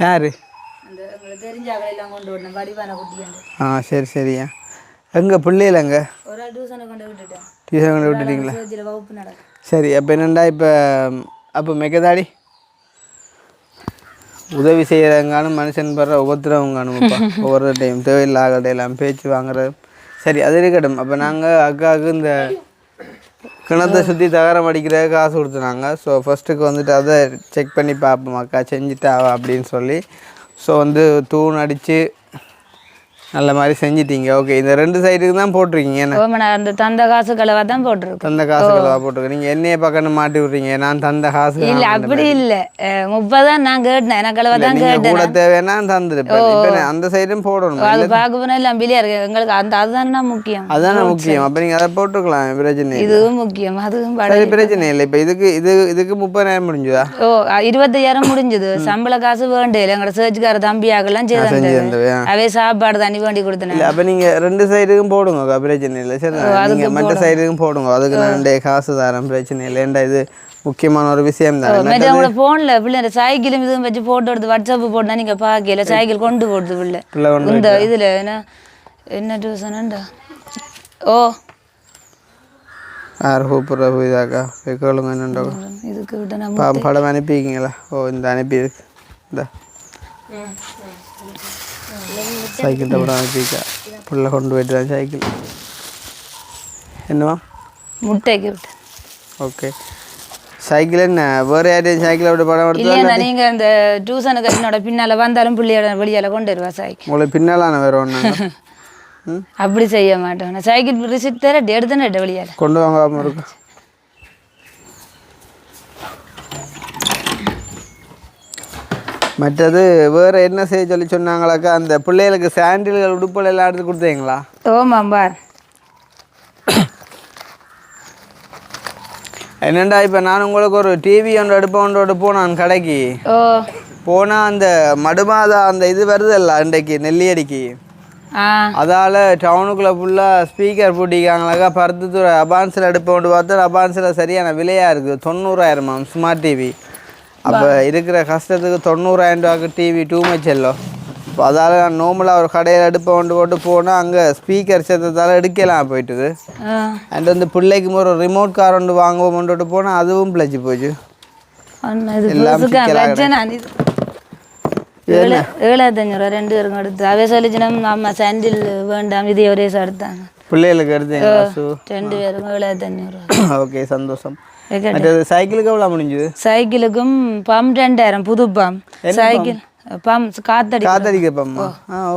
யாரு? சரி சரியா. எங்கே பிள்ளைகள் எங்கே? டியூஷன் கொண்டு விட்டுட்டீங்களா? சரி. அப்போ என்னண்டா இப்போ அப்போ மெக்கதாடி உதவி செய்கிறவங்கானும் மனுஷன் படுற உபத்திரவங்கானும்ப்பா. ஒவ்வொரு டைம் தேவையில்லாத எல்லாம் பேச்சு வாங்குறது. சரி அது இருக்கட்டும். அப்போ நாங்கள் அக்காவுக்கு இந்த கிணத்தை சுற்றி தகரம் அடிக்கிற காசு கொடுத்துனாங்க. ஸோ ஃபஸ்ட்டுக்கு வந்துட்டு அதை செக் பண்ணி பார்ப்போம் அக்கா செஞ்சுட்டாவா அப்படின்னு சொல்லி. ஸோ வந்து தூண் அடித்து நல்ல மாதிரி செஞ்சிட்டீங்க. ஓகே, இந்த 2 சைடுக்கு தான் போட்டிருக்கீங்க. அந்த தந்த காசு கலவா தான் போட்டிருக்கோம். தந்த காசு கலவா போட்டிருக்கேன். நீங்கள் என்னைய பக்கம்னு மாட்டி விட்றீங்க. நான் தந்த காசு இல்லை, அப்படி இல்லை. 30 தான் நான் கேட்டேன். எனக்கு கலவா தான் கேட்டேன். கூட தேவைன்னா தந்துருப்பேன். இப்போ அந்த சைடும் போடணும். அது பார்க்க போனால் எல்லாம் பிள்ளையா இருக்கு எங்களுக்கு. அதுதானே முக்கியம். அதுதானே முக்கியம். அப்போ நீங்கள் அதை போட்டுக்கலாம், பிரச்சனை. இதுவும் முக்கியம், அதுவும் பிரச்சனை இல்லை. இப்போ இதுக்கு 30,000 முடிஞ்சுதா? 25,000 முடிஞ்சுது. சம்பள காசு வேண்டிய எங்களோட சேர்ச்சுக்கார தம்பியாக்கெல்லாம் செய்து அவே சாப்பாடு தண்ணி வேண்டி கொடுத்தேன். அப்போ நீங்கள் 2 சைடுக்கும் போடுங்க, பிரச்சனை இல்லை. சரி, நீங்கள் மற்ற சைடுக்கும் போடுங்க. அதுக்கு நான் 2 காசு தரேன், பிரச்சனை இல்லை. ஏன்டா இது முக்கியமான ஒரு விஷயம் தான். போன்ல பிள்ளை சைக்கிளும் இதுவும் வச்சு போட்டோ எடுத்து வாட்ஸ்அப் போட்டா நீங்க பாக்கல. சைக்கிள் கொண்டு போடுது பிள்ளை இந்த இதுல என்ன டியூசன்டா. ஓ யார் கூப்பிட்ற புரியுதாக்கா கேளுங்க என்னண்டோ இதுக்கு விட்டு நம்ம படம் அனுப்பிக்கிங்களா ஓ இந்த அனுப்பியிருக்கு இந்த சைக்கிள் படம் அனுப்பிக்கா புள்ள கொண்டு போயிட்டு தான் சைக்கிள் என்னவா முட்டைக்கு விட்டு ஓகே சைக்கிள் என்ன வேறு யாரையும் சைக்கிளை விட்டு படம் எடுத்து இல்லையா நீங்கள் இந்த டியூசனுக்கு என்னோட பின்னால் வந்தாலும் பிள்ளையோட வெளியால் கொண்டு வருவா சைக்கிள் உங்களுக்கு பின்னாலான வேறு ஒன்று அப்படி செய்ய மாட்டேன் நான் சைக்கிள் ரிசிப்ட் தர எடுத்துன்னு வெளியால் கொண்டு வாங்காமல் இருக்கும் மற்றது வேறு என்ன செய்ய சொல்லி சொன்னாங்களாக்கா அந்த பிள்ளைகளுக்கு சாண்டில்கள் உடுப்புகள் எல்லாம் எடுத்து கொடுத்தீங்களா ஓமாம் பார் என்னண்டா இப்போ நான் உங்களுக்கு ஒரு டிவி ஒன்று எடுப்போன்றோடு போனான் கடைக்கு போனால் அந்த மடுமாதா அந்த இது வருதல்ல அன்றைக்கு நெல்லியடிக்கு அதால் டவுனுக்குள்ளே ஃபுல்லாக ஸ்பீக்கர் போட்டிக்காங்களாக்கா பருத்துத்துறை அபான்ஸில் எடுப்போண்டு பார்த்தா அபான்ஸில் சரியான விலையாக இருக்குது 90,000 ஸ்மார்ட் டிவி அப்போ இருக்கிற கஷ்டத்துக்கு 90,000 ரூபாய்க்கு டிவி டூ மச் எல்லோ இப்போ அதால் நான் நார்மலாக ஒரு கடையில் எடுப்ப கொண்டு போட்டு போனால் அங்கே ஸ்பீக்கர் சேர்த்ததால் எடுக்கலாம் போயிட்டுது அண்ட் வந்து பிள்ளைக்கு ஒரு ரிமோட் கார் ஒன்று வாங்குவோம் கொண்டு போனால் அதுவும் பிழைச்சி போச்சு எல்லாம் 7,500 2 பேருக்கும் எடுத்து அவே சொல்லிச்சுனா அம்மா சாண்டில் வேண்டாம் இது ஒரே எடுத்தாங்க பிள்ளைகளுக்கு எடுத்தீங்க 2 பேருக்கும் 7,500 ஓகே சந்தோஷம் சைக்கிளுக்கு எவ்வளோ முடிஞ்சுது சைக்கிளுக்கும் பம் 2,000 புது பம் சைக்கிள் பம் காத்தடிக்க பம்மா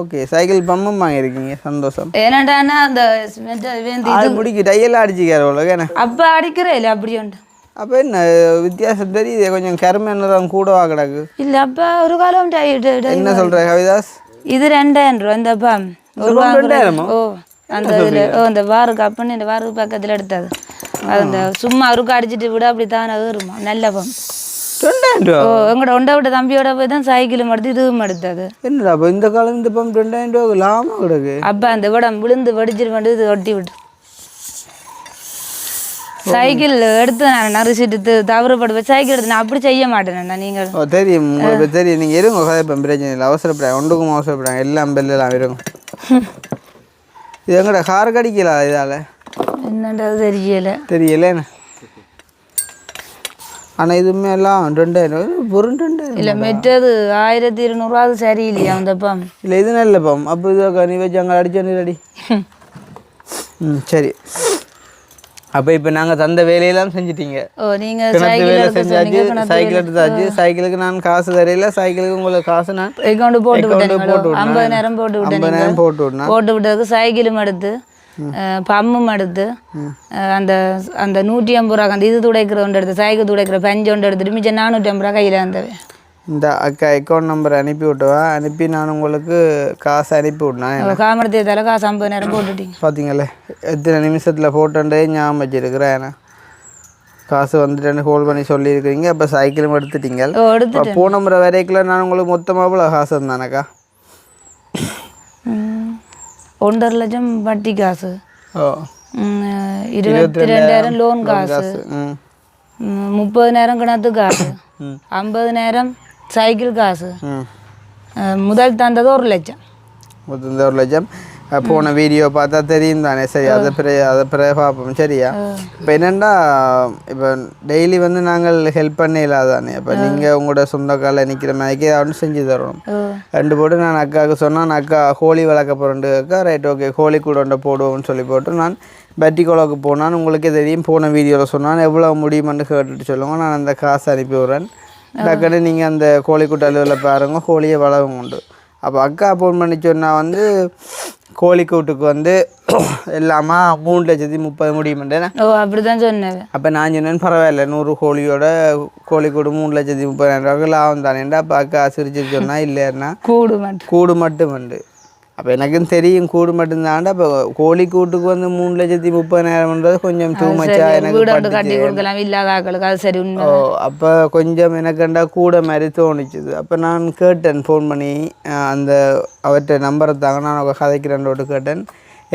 ஓகே சைக்கிள் பம்மும் வாங்கியிருக்கீங்க சந்தோஷம் ஏன்னாடானா அந்த முடிக்கு டையெல்லாம் அடிச்சுக்காரு அப்போ அடிக்கிறே இல்லை அப்படி உண்டு அப்போ என்ன வித்தியாசம் தெரியுது கொஞ்சம் கருமை நிறம் கூடவா கிடக்கு இல்லை அப்போ ஒரு காலம் என்ன சொல்கிற கவிதாஸ் இது 2,000 ரூபா இந்த பம் ஓ அந்த இதில் அந்த வாருக்கு அப்பன்னு இந்த வாருக்கு பக்கத்தில் எடுத்தது அது அந்த சும்மா அவருக்கு அடிச்சுட்டு விட அப்படி தானே ஏறுமா நல்ல பம் 2,000 ரூபா உங்களோட ஒண்டை விட்ட தம்பியோட போய் தான் சைக்கிளும் எடுத்து இதுவும் எடுத்தது என்னடா அப்போ இந்த காலம் இந்த பம் 2,000 ரூபா லாமா கிடக்கு அப்போ அந்த விடம் விழுந்து வெடிச்சிட்டு வந்து இது ஒட்டி விட்டு சைக்கிள் எடுத்து நான் நரிசிட்டு தவறுபடுவேன் சைக்கிள் எடுத்து நான் அப்படி செய்ய மாட்டேன் நீங்கள் தெரியும் உங்களுக்கு தெரியும் நீங்கள் இருங்க இப்போ பிரச்சனை இல்லை அவசரப்படாங்க ஒன்றுக்கும் அவசரப்படாங்க எல்லாம் பெல்லாம் இருங்க இது எங்கடா கார் கடிக்கலாம் இதால் என்னன்றது தெரியல ஆனால் இதுவுமே எல்லாம் 2,000 பொருள் 2,000 இல்லை மெட்டது 1,200 அது சரியில்லையா அந்த பம் இல்லை இது நல்ல பம் அப்போ இது நீ வச்சு அங்கே அடிச்ச நீ சரி அப்போ இப்போ நாங்கள் தந்த வேலையெல்லாம் செஞ்சிட்டீங்க நீங்கள் வேலை செஞ்சாச்சு சைக்கிள் எடுத்தாச்சு சைக்கிளுக்கு நான் காசு தரையில சைக்கிளுக்கு உங்களுக்கு காசு நான் அக்கௌண்ட் போட்டு 50,000 போட்டு விட்டதுக்கு சைக்கிளும் எடுத்து பம்மும் எடுத்து அந்த அந்த 150 ரூபா அந்த இது துடைக்கிற ஒன்று எடுத்து சைக்கிள் துடைக்கிற பஞ்சு ஒன்று எடுத்துட்டு மிச்சம் 450 ரூபா கையில் வந்தவன் இந்த அக்கா அக்கௌண்ட் நம்பர் அனுப்பி விட்டுவா அனுப்பி நான் உங்களுக்கு காசு அனுப்பி விட்னேன் காமரத்தையத்தால காசு 50,000 போட்டுட்டீங்க பார்த்தீங்களே எத்தனை நிமிஷத்தில் போட்டோன்றே ஞாபகம் வச்சிருக்கிறேன் ஏன்னா காசு வந்துட்டு ஹோல்ட் பண்ணி சொல்லியிருக்கிறீங்க அப்போ சைக்கிளும் எடுத்துட்டீங்க போன முறை வரைக்குள்ள நான் உங்களுக்கு மொத்தமாக காசு இருந்தானக்கா 1.5 லட்சம் வட்டி காசு 22,000 லோன் காசு 30,000 கிணத்து காசு 50,000 சைக்கிள் காசு முதல் தந்தது 1 லட்சம் முதல் 1 லட்சம் போன வீடியோ பார்த்தா தெரியும் தானே சரி அதை பிறகு பார்ப்போம் சரியா இப்போ என்னென்னா இப்போ டெய்லி வந்து நாங்கள் ஹெல்ப் பண்ண இல்லாதானே இப்போ நீங்கள் உங்களோட சொந்த காலில் நிற்கிற மாதிரிக்கு ஏதாவது செஞ்சு தரணும் 2 போட்டு நான் அக்காவுக்கு சொன்னால் அக்கா கோழி வளர்க்க போகிறேன்ட்டு அக்கா ரைட் ஓகே கோழி கூட ஒன்றை போடுவோம்னு சொல்லி போட்டு நான் பெட்டிக்கோளாவுக்கு போனான் உங்களுக்கே தெரியும் போன வீடியோவில் சொன்னான் எவ்வளோ முடியுமென்னு கேட்டுட்டு சொல்லுவோம் நான் அந்த காசு அனுப்பி விட்றேன் டக்குன்னு நீங்கள் அந்த கோழிக்கூட்ட அலுவலில் பாருங்கள் கோழியை வளவும் உண்டு அப்போ அக்கா ஃபோன் பண்ணி சொன்னால் வந்து கோழிக்கூட்டுக்கு வந்து எல்லாமா 3,30,000 முடியுமெண்டேண்ணே அப்படி தான் சொன்னேன் அப்போ நான் சொன்னேன் பரவாயில்ல 100 கோழியோட கோழிக்கூடு 3,30,000 லாபம் தானேண்டா அப்போ அக்கா சிரிச்சு சொன்னால் இல்லைன்னா கூடு மட்டும் உண்டு அப்போ எனக்கும் தெரியும் கூடு மட்டும்தாண்டா இப்போ கோழிக்கூட்டுக்கு வந்து 3,30,000 கொஞ்சம் டூ மச்சா எனக்கு அப்போ கொஞ்சம் எனக்குண்டா கூட மாதிரி தோணிச்சுது அப்போ நான் கேட்டேன் ஃபோன் பண்ணி அந்த அவர்கிட்ட நம்பரை தாங்க நான் கதைக்கிறேன்ட்டு கேட்டேன்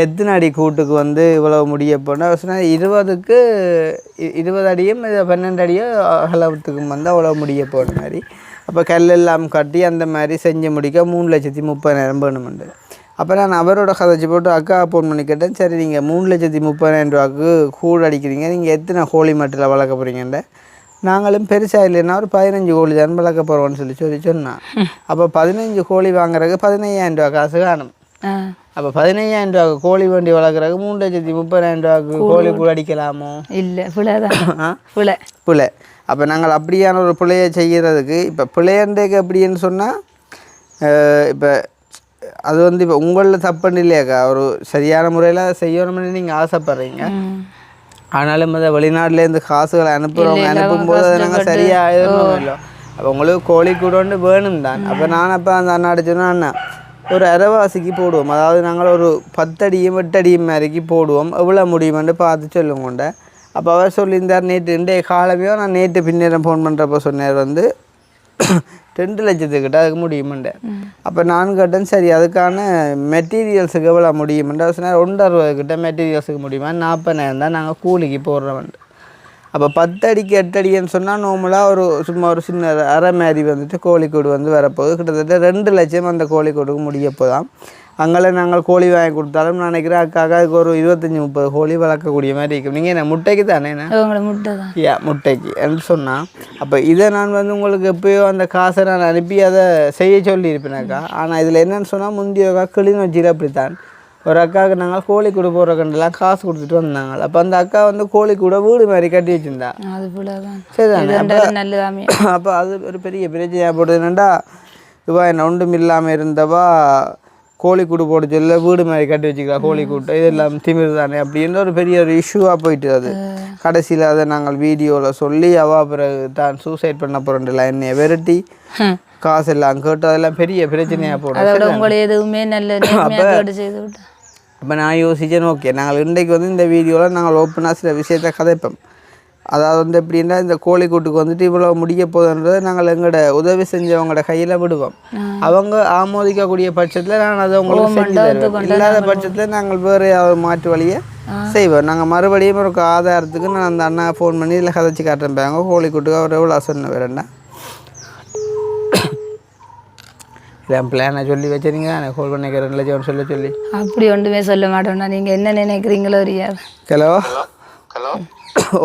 எத்தனை அடி கூட்டுக்கு வந்து இவ்வளவு முடிய போனால் சொன்னால் 20 அடியும் 12 அடியோ அகலத்துக்கும் வந்து அவ்வளோ முடிய போன மாதிரி அப்போ கல்லெல்லாம் கட்டி அந்த மாதிரி செஞ்சு முடிக்க 3,30,000 வேணுமெண்டு அப்போ நான் அவரோட கதைச்சி போட்டு அக்கா ஃபோன் பண்ணி கேட்டேன், சரி நீங்கள் 3,30,000 கூடு அடிக்கிறீங்க, நீங்கள் எத்தனை கோழி மட்டில் வளர்க்க போகிறீங்கன்ற. நாங்களும் பெருசாக இல்லைன்னா ஒரு 15 கோழி தான் வளர்க்க போகிறோம்னு சொல்லி சொன்னான். அப்போ 15 கோழி வாங்குறதுக்கு 15,000 காசு காணும். அப்போ 15,000 கோழி வண்டி வளர்க்குறதுக்கு 3,30,000 கோழி கூட அடிக்கலாமோ? இல்லை, பிள்ளை. அப்போ நாங்கள் அப்படியான ஒரு பிள்ளையை செய்கிறதுக்கு இப்போ பிள்ளையண்டேக்கு எப்படின்னு சொன்னால் இப்போ அது வந்து இப்போ உங்களில் தப்புன்னு இல்லையாக்கா, ஒரு சரியான முறையில் செய்யணும்னு நீங்கள் ஆசைப்பட்றீங்க. ஆனாலும் அதை வெளிநாட்டிலேருந்து காசுகளை அனுப்பும்போது அதை நாங்கள் சரியாக எழுதணும் இல்லை. அப்போ உங்களுக்கு கோழி கூட ஒன்று வேணும் தான். அப்போ நான் அப்போ அந்த அண்ணா அடிச்சோன்னா அண்ணா ஒரு அரைவாசிக்கு போடுவோம், அதாவது நாங்கள் ஒரு 10 அடியும் 8 அடியும் மாதிரிக்கு போடுவோம், எவ்வளோ முடியுமென்று பார்த்து சொல்லுங்கொண்ட. அப்போ அவர் சொல்லியிருந்தார், இன்றைய காலமே நான் நேற்று பின்னேரம் ஃபோன் பண்ணுறப்போ சொன்னார் வந்து 2 லட்சத்துக்கிட்ட அதுக்கு முடியுமெண்ட. அப்போ நான் கேட்டேன், சரி அதுக்கான மெட்டீரியல்ஸுக்கு எவ்வளோ முடியுமெண்ட. சொன்னார் 160 மெட்டீரியல்ஸுக்கு முடியுமா, 40,000 தான் நாங்கள் கூலிக்கு போடுறோம்ண்டு. அப்போ 10 அடிக்கு 8 அடின்னு சொன்னால் நார்மலாக சும்மா ஒரு சின்ன அரை மாதிரி வந்துட்டு கோழிக்கூடு வந்து வரப்போகுது. கிட்டத்தட்ட 2 லட்சம் அந்த கோழிக்கூடுக்கு முடியப்போ தான். அங்கே நாங்கள் கோழி வாங்கி கொடுத்தாலும் நான் நினைக்கிறேன் அக்காவுக்கு ஒரு 25-30 கோழி வளர்க்கக்கூடிய மாதிரி இருக்கும். நீங்கள் என்ன முட்டைக்கு தானே? முட்டைக்கு என்று சொன்னால் அப்போ இதை நான் வந்து உங்களுக்கு எப்போயோ அந்த காசை நான் அனுப்பி அதை செய்ய சொல்லியிருப்பேனாக்கா. ஆனால் இதில் என்னென்னு சொன்னால் முந்தியோக்கா கிளிநொச்சியில் அப்படித்தான் ஒரு அக்காவுக்கு நாங்கள் கோழி கூட போடுற கண்டெல்லாம் காசு கொடுத்துட்டு வந்தாங்க. அப்போ அந்த அக்கா வந்து கோழி கூட வீடு மாதிரி கட்டி வச்சுருந்தா. சரிதானே? அப்போ அது ஒரு பெரிய பிரச்சனையாக போடுது. என்னண்டா இவா என்ன ஒன்றும் இல்லாமல் இருந்தவா கோழி கூடு போட சொல்ல வீடு மாதிரி கட்டி வச்சுக்கலாம், கோழி கூட்டு இதெல்லாம் திமிர் தானே அப்படின்ற ஒரு பெரிய ஒரு இஷ்யூவாக போயிட்டு. அது கடைசியில் அதை நாங்கள் வீடியோவில் சொல்லி அவா பிறகு தான் சூசைட் பண்ண போகிறோம்ல, என்னைய விரட்டி காசு எல்லாம் கேட்டு அதெல்லாம் பெரிய பிரச்சனையாக போடுறோம். அப்போ நான் யோசிச்சேன், ஓகே நாங்கள் இன்றைக்கு வந்து இந்த வீடியோவில் நாங்கள் ஓப்பனாக சில விஷயத்தை கதைப்போம். அதாவது வந்து எப்படின்னா இந்த கோழி கூட்டுக்கு வந்துட்டு இவ்வளோ முடிய போகுதுன்றதை நாங்கள் எங்களோட உதவி செஞ்சவங்களோட கையில் விடுவோம். அவங்க ஆமோதிக்கக்கூடிய பட்சத்தில் நான் அதை உங்களுக்கு செஞ்சு தருவேன். இல்லாத பட்சத்தில் நாங்கள் வேறு மாற்று வழியை செய்வோம். நாங்கள் மறுபடியும் ஒரு ஆதாரத்துக்கு நான் அந்த அண்ணா ஃபோன் பண்ணி இதில் கதைச்சி காட்டுறேன். கோழி கூட்டுக்கு அவர் எவ்வளோ சொன்ன வேறேன்டா என் பிளானை சொல்லி வச்சுருங்க. நான் கோல் பண்ணிக்க 2 லட்சம் சொல்லி அப்படி ஒன்றுமே சொல்ல மாட்டோம்னா நீங்கள் என்ன நினைக்கிறீங்களோ ரியாது. ஹலோ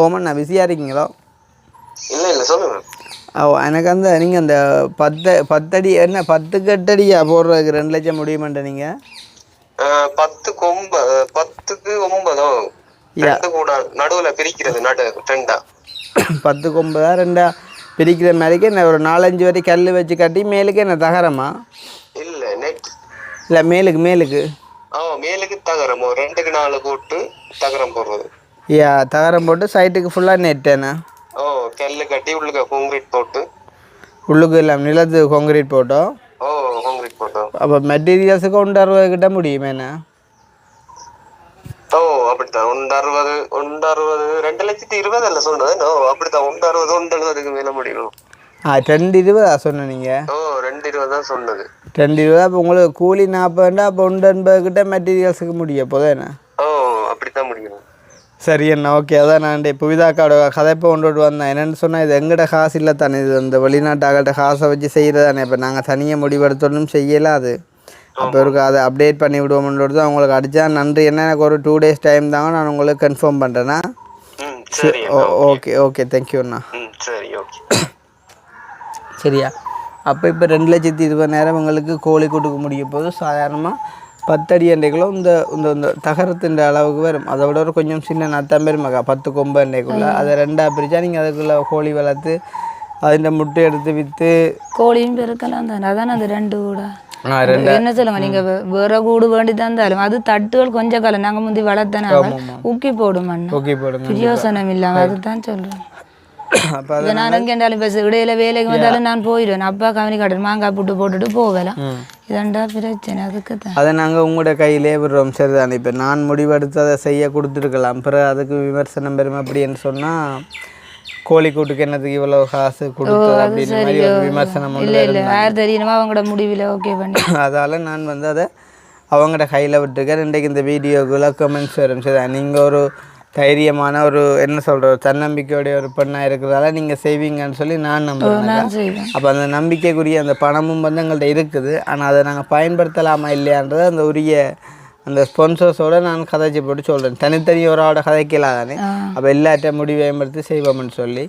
ஓமன், நான் பிஸியாக இருக்கீங்களோ? இல்லை சொல்லுங்க. எனக்கு அந்த நீங்கள் அந்த 10 அடி என்ன 10க்கு 8 அடியா போடுறதுக்கு 2 லட்சம் முடியுமாட்ட நீங்கள்? 10க்கு 9 கூட நடுவில் பிரிக்கிறது 10க்கு 9 2 பிரிக்கிற மாதிரிக்கு என்ன ஒரு 4-5 வரை கல் வச்சு கட்டி மேலுக்கு என்ன தகரமா? இல்லை நெட் இல்லை மேலுக்கு மேலுக்கு தகரம் 2க்கு 4 போட்டு தகரம் போடுறது. தகரம் போட்டு சைட்டுக்கு ஃபுல்லாக நெட்டேண்ணா. கல்லு கட்டி உள்ளுக்கு கான்கிரீட் போட்டு உள்ளுக்கு எல்லாம் நிலத்து கான்கிரீட் போட்டோம். அப்போ மெட்டீரியல்ஸுக்கு 160 முடியுமேண்ணா? அப்படித்தான் 160 2,20,000 அல்ல சொல்றது. அப்படித்தான் 160 மேல முடியும். 220 சொன்ன நீங்கள்? 220 தான் சொன்னது. 220. அப்போ உங்களுக்கு கூலி 40, அப்போ 180 மெட்டீரியல்ஸுக்கு முடிய போதேண்ணா? அப்படித்தான் முடியும். சரி அண்ணா, ஓகே. அதான் நான் புவிதாக்காவோட கதைப்பை கொண்டுட்டு வந்தேன். என்னென்னு சொன்னால் இது எங்கள்கிட்ட காசு இல்லை தானே, இது அந்த வெளிநாட்டாக்கிட்ட காசை வச்சு செய்கிறதானே. இப்போ நாங்கள் தனியாக முடிவெடுத்தோன்னு செய்யலாம். அது அப்போ இருக்கு, அதை அப்டேட் பண்ணி விடுவோம்ன்றது தான் உங்களுக்கு அடித்தா நன்றி. என்ன எனக்கு ஒரு 2 days டைம் தாங்க, நான் உங்களுக்கு கன்ஃபார்ம் பண்ணுறேன்னா. ஓகே தேங்க்யூண்ணா. சரியா? அப்போ இப்போ 2,20,000 உங்களுக்கு கோழி கூட்டுக்கு முடிய போது சாதாரணமாக 10 அடி அண்டைக்குள்ள இந்த இந்த தகரத்தின் அளவுக்கு வரும். அதை விட ஒரு கொஞ்சம் சின்ன நத்தம் பெருமாக்கா 10 கொம்பு அண்டைக்குள்ளே அதை 2ஆக பிரித்தா நீங்கள் அதுக்குள்ளே கோழி வளர்த்து அதில் முட்டை எடுத்து விற்று கோழியும் பெருக்கலாம் தானே. அதான் அது 2 கூட என்ன சொல்லுங்க, நீங்கள் வேற கூடு வேண்டி தந்தாலும் அது தட்டுகள் கொஞ்சம் காலம் நாங்கள் முந்தி வளர்த்தனா ஊக்கி போடும் பிரயோசனம் இல்லாமல் அதுதான் சொல்கிறேன். அப்போ நான் எங்கேண்டாலும் இப்போ இடையில வேலைக்கு வந்தாலும் நான் போயிடுவேன். அப்பா கவனி காட்டுறேன், மாங்காய் புட்டு போட்டுட்டு போகலாம். இதண்டா பிரச்சனை. அதுக்கு தான் அதை நாங்கள் உங்களோட கையிலே விடுறோம். சரிதானே? இப்போ நான் முடிவெடுத்து அதை செய்ய கொடுத்துருக்கலாம். பிறகு அதுக்கு விமர்சனம் பெறும் அப்படின்னு சொன்னால் கோழி கூட்டுக்கு என்னதுக்கு இவ்வளோ காசு கொடுத்தது அப்படின்னு மாதிரி ஒரு விமர்சனம் தெரியணுமா அவங்களோட முடிவில் ஓகே பண்ணி அதால் நான் வந்து அதை அவங்களோட கையில் விட்டுருக்கேன். இன்றைக்கு இந்த வீடியோக்குள்ளே கமெண்ட்ஸ் வரும். சரி, நீங்கள் ஒரு தைரியமான ஒரு என்ன சொல்கிற தன்னம்பிக்கையோடைய ஒரு பெண்ணாக இருக்கிறதால நீங்கள் செய்வீங்கன்னு சொல்லி நான் நம்புறேன். அப்போ அந்த நம்பிக்கைக்குரிய அந்த பணமும் வந்து எங்கள்கிட்ட இருக்குது. ஆனால் அதை நாங்கள் பயன்படுத்தலாமா இல்லையான்றது அந்த உரிய அந்த ஸ்பான்சர்ஸோடு நான் கதைச்சி போட்டு சொல்கிறேன். தனித்தனி ஒரு ஆட கதைக்கலாதானே. அப்போ எல்லாட்ட முடிவு பயன்படுத்தி செய்வோம்னு சொல்லி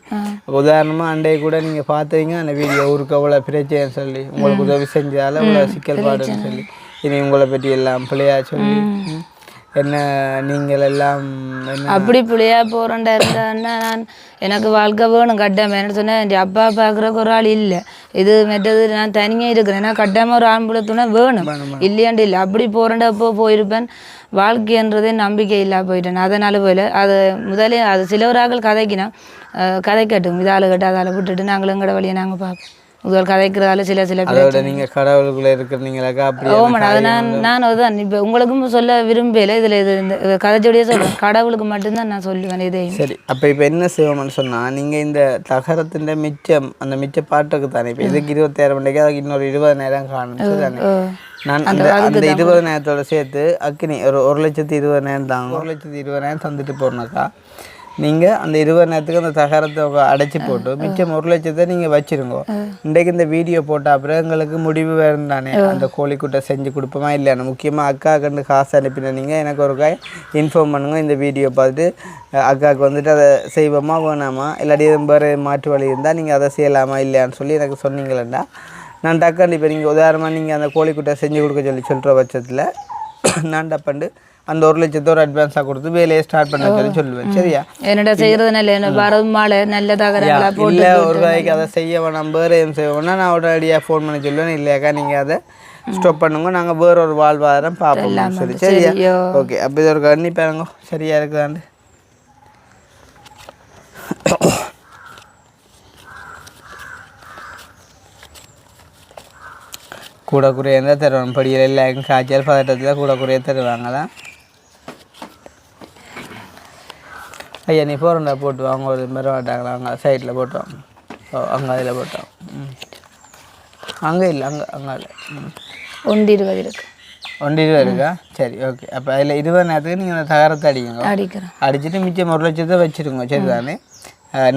உதாரணமாக அண்டையை கூட நீங்கள் பார்த்துவீங்க அந்த வீடியோ ஊருக்கு அவ்வளோ பிரச்சனைன்னு சொல்லி உங்களுக்கு உதவி செஞ்சால் அவ்வளோ சிக்கல் பாடுன்னு சொல்லி இனி உங்களை பற்றி எல்லாம் பிள்ளையா சொல்லி என்ன நீங்கள் எல்லாம் அப்படி பிள்ளையா போகிறேன்டா இருந்தான்னா நான் எனக்கு வாழ்க்கை வேணும் கட்டாமல் என்ன சொன்னேன். என் அப்பா பார்க்குறக்கு ஒரு ஆள் இல்லை, இது மெட்டது நான் தனியாக இருக்கிறேன். ஏன்னா கட்டாமல் ஒரு ஆம்பளை துணை வேணும், இல்லையாண்டு இல்லை. அப்படி போகிறேன்டா அப்போ போயிருப்பேன். வாழ்க்கைன்றதே நம்பிக்கை இல்லாமல் போயிட்டேன். அதனால் போயில அது முதலே அது சிலவராக கதைக்கினா கதைக்கட்டும், இதால் கட்டு அதால் விட்டுட்டு நாங்களும் எங்கட வழியை நாங்கள் பார்ப்போம். முதல் கதைக்கிறதால சில அதோட நீங்கள் கடவுளுக்குள்ளே இருக்கிறீங்களாக்கா அப்படி ஓமாண்ணா. அதை நான் அதுதான் இப்போ உங்களுக்கும் சொல்ல விரும்பல. இதில் இது இந்த கதைச்சோடையே சொல்கிறேன், கடவுளுக்கு மட்டும்தான் நான் சொல்லுவேன் இதையும். சரி, அப்போ இப்போ என்ன செய்வோம்னு சொன்னால் நீங்கள் இந்த தகரத்தின் மிச்சம் அந்த மிச்ச பாட்டுக்கு தானே இப்போ இதுக்கு 26 மணிக்கு அதுக்கு இன்னொரு 20 நேரம் காணும் தானே. நான் அந்த 20 நேரத்தோட சேர்த்து அக்கினி ஒரு 1,20,000 தாங்க. 1,20,000 தந்துட்டு போகிறனாக்கா நீங்கள் அந்த 20 நேரத்துக்கு அந்த தகரத்தை அடைச்சி போட்டு மிச்சம் 1,00,000 நீங்கள் வச்சுருங்க. இன்றைக்கு இந்த வீடியோ போட்டால் அப்புறம் எங்களுக்கு முடிவு வேணும் தானே, அந்த கோழிக்கூட்டை செஞ்சு கொடுப்போமா இல்லைன்னு. முக்கியமாக அக்கா கண்டு காசு அனுப்பின நீங்கள் எனக்கு ஒரு இன்ஃபார்ம் பண்ணுங்க. இந்த வீடியோ பார்த்துட்டு அக்காவுக்கு வந்துட்டு அதை செய்வோமா வேணாமா, இல்லாட்டி வேறு மாற்று வழி இருந்தால் நீங்கள் அதை செய்யலாமா இல்லையான்னு சொல்லி எனக்கு சொன்னீங்களேண்டா நான் டக்காண்டு இப்போ நீங்கள் உதாரணமாக நீங்கள் அந்த கோழிக்கூட்டை செஞ்சு கொடுக்க சொல்கிற பட்சத்தில் நான் டப்பாண்டு அந்த 1,00,000 ஒரு அட்வான்ஸாக கொடுத்து வேலையை ஸ்டார்ட் பண்ண சொல்லுவேன். சரியா? என்னடா செய்கிறது நல்ல வரும் மாலை நல்ல தகவல் இல்லை ஒரு வேலைக்கு அதை செய்ய வேணாம் வேறு எதுவும் செய்ய வேணா நான் உடனடியாக ஃபோன் பண்ணி சொல்லுவேன். இல்லையாக்கா நீங்கள் அதை ஸ்டாப் பண்ணுங்க, நாங்கள் வேற ஒரு வாழ்வாதாரம் பார்ப்போம் சொல்லி. சரியா? ஓகே, அப்போ இது ஒரு கண்ணி பாருங்க சரியா இருக்குதாண்டு. கூட குறைய இருந்தால் தருவாங்க, படியில் எல்லாருக்கும் காய்ச்சல் பதட்டத்தில் கூட குறைய தருவாங்க தான். ஐயா நீ போகிறண்டா போட்டு வாங்க, ஒரு மரவாட்டாங்களா அங்கே சைடில் போட்டுவாங்க. அங்கே அதில் போட்டோம். அங்கே இல்லை அங்கே இல்லை 120 இருக்கு. 120 இருக்கா? சரி ஓகே. அப்போ அதில் 20 நேரத்துக்கு நீங்கள் அந்த தகரத்தை அடிச்சுட்டு மிச்சம் 1,00,000 வச்சுருங்க. சரி தானே?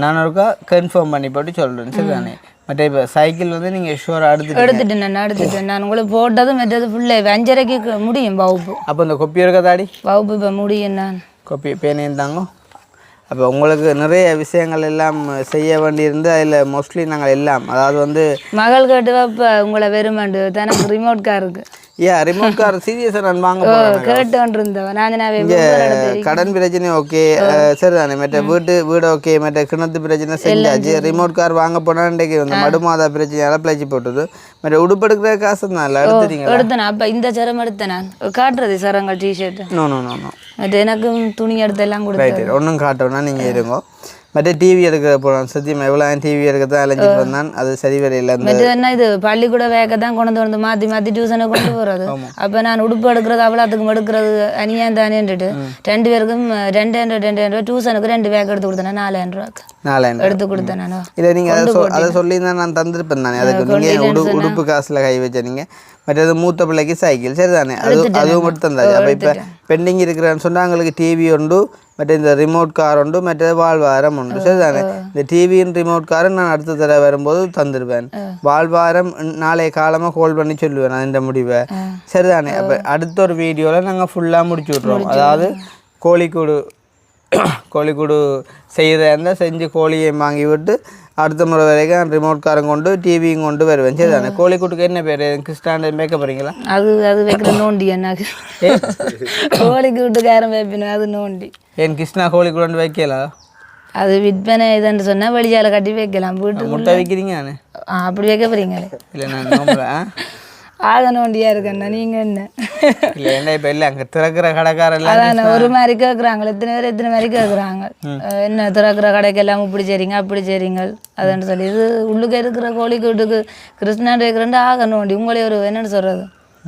நான் ஒருக்கா கன்ஃபார்ம் பண்ணி போட்டு சொல்கிறேன். சரி தானே? மற்ற இப்போ சைக்கிள் வந்து நீங்கள் ஷூராக எடுத்துட்டேன் நான் உங்களுக்கு போட்டது மெட்டது ஃபுல்லாக 5:30 முடியும் வகுப்பு. அப்போ இந்த கொப்பி இருக்க தாடி வகுப்பு இப்போ முடியும். நான் கொப்பி பேனையும் தாங்க. அப்போ உங்களுக்கு நிறைய விஷயங்கள் எல்லாம் செய்ய வேண்டியிருந்து அதில் மோஸ்ட்லி நாங்கள் எல்லாம் அதாவது வந்து மகள் கேட்டுவா இப்போ உங்களை வெறுமாண்டு தனக்கு ரிமோட் கார் இருக்குது. ரிமோட் கார் சீரியஸாக நான் வாங்க போகிறேன் கேட்டு இருந்தேன். கடன் பிரச்சனை ஓகே சரி தானே, மற்ற வீடு ஓகே, மற்ற கிணத்து பிரச்சனை செஞ்சாச்சு. ரிமோட் கார் வாங்க போனால் இன்றைக்கு வந்து மடுமாதா பிரச்சனையால பிழைச்சி போட்டது. மற்ற உடுப்படுக்கிற காசு தான் எடுத்தேன். அப்போ இந்த சரம் எடுத்தேன் நான் காட்டுறது சரங்கள் டிஷர்ட் நோ மற்ற எனக்கும் துணி எடுத்து எல்லாம் கொடுத்து ஒன்றும் காட்டோன்னா நீங்கள் இருங்கோ. மற்ற டிவி எடுக்கிற போகிறோம் சத்தியமாக எவ்வளோ டிவி எடுக்க தான் அலைஞ்சிட்டு வந்தான், அது சரி வரையில். என்ன இது பள்ளிக்கூட வேக தான் கொண்டு வந்து மாற்றி டியூஷனை கொண்டு போகிறது. அப்போ நான் உடுப்பு எடுக்கிறது அவ்வளோத்துக்கும் எடுக்கிறது அனியான் தானேன்ட்டு 2 பேருக்கும் 2,000 டியூஷனுக்கு 2 பேக் எடுத்து கொடுத்தேன். 4,000 எடுத்து கொடுத்தேன். நான் இல்லை நீங்கள் அதை சொல்லி தான் நான் தந்திருப்பேன் தானே. அதுக்கு நீங்கள் உடுப்பு காசில் கை வச்ச நீங்கள். மற்றது மூத்த பிள்ளைக்கு சைக்கிள் சரி தானே, அதுவும் மட்டும் தந்தாச்சு. அப்போ இப்போ பெண்டிங் இருக்கிறான்னு சொன்னால் எங்களுக்கு டிவி உண்டு, மற்ற இந்த ரிமோட் கார் உண்டு, மற்றது வாழ்வாரம் உண்டு. சரி தானே? இந்த டிவியின் ரிமோட் காரும் நான் அடுத்த தடவை வரும்போது தந்துடுவேன். வாழ்வாரம் நாளைய காலமாக கால் பண்ணி சொல்லுவேன் நான் இந்த முடிவை. சரி தானே? அப்போ அடுத்த ஒரு வீடியோவில் நாங்கள் ஃபுல்லாக முடிச்சு விட்ருவோம். அதாவது கோழிக்கூடு செய்கிறதா இருந்தால் செஞ்சு கோழியை வாங்கி விட்டு அடுத்த முறை வரைக்கும் ரிமோட் காரம் கொண்டு டிவியும் கொண்டு வருவேன். சரி தானே? கோழிக்கூட்டுக்கு என்ன பேர்? கிறிஸ்டாண்ட மேய்க்க போகிறீங்களா? அது வைக்கிற நோண்டி எனக்கு கோழிக்கூட்டுக்காரன் வைப்பினு அது நோண்டி. ஏன் கிருஷ்ணா கோழிக்கூடு வைக்கலாம்? அது விற்பனை இதுன்னு சொன்னால் வெளியால் கட்டி வைக்கலாம். வீட்டு முட்டை வைக்கிறீங்க நானே அப்படி வைக்க போகிறீங்களே? இல்லை நான் நோம்புறேன் ஆக நோண்டியா இருக்கண்ணா. நீங்கள் என்ன இல்லை என்ன இப்போ இல்லை அங்கே திறக்கிற கடைக்காரெல்லாம் அதான் ஒரு மாதிரி கேட்குறாங்க. எத்தனை மாதிரி கேட்குறாங்க. என்ன திறக்கிற கடைக்கெல்லாம் இப்படி சரிங்க அப்படி சரிங்க அதுன்னு சொல்லி. இது உள்ளுக்கு இருக்கிற கோழிக்கூட்டுக்கு கிருஷ்ணா இருக்கிறேன் ஆக நோண்டி. உங்களே ஒரு என்னென்னு சொல்கிறது,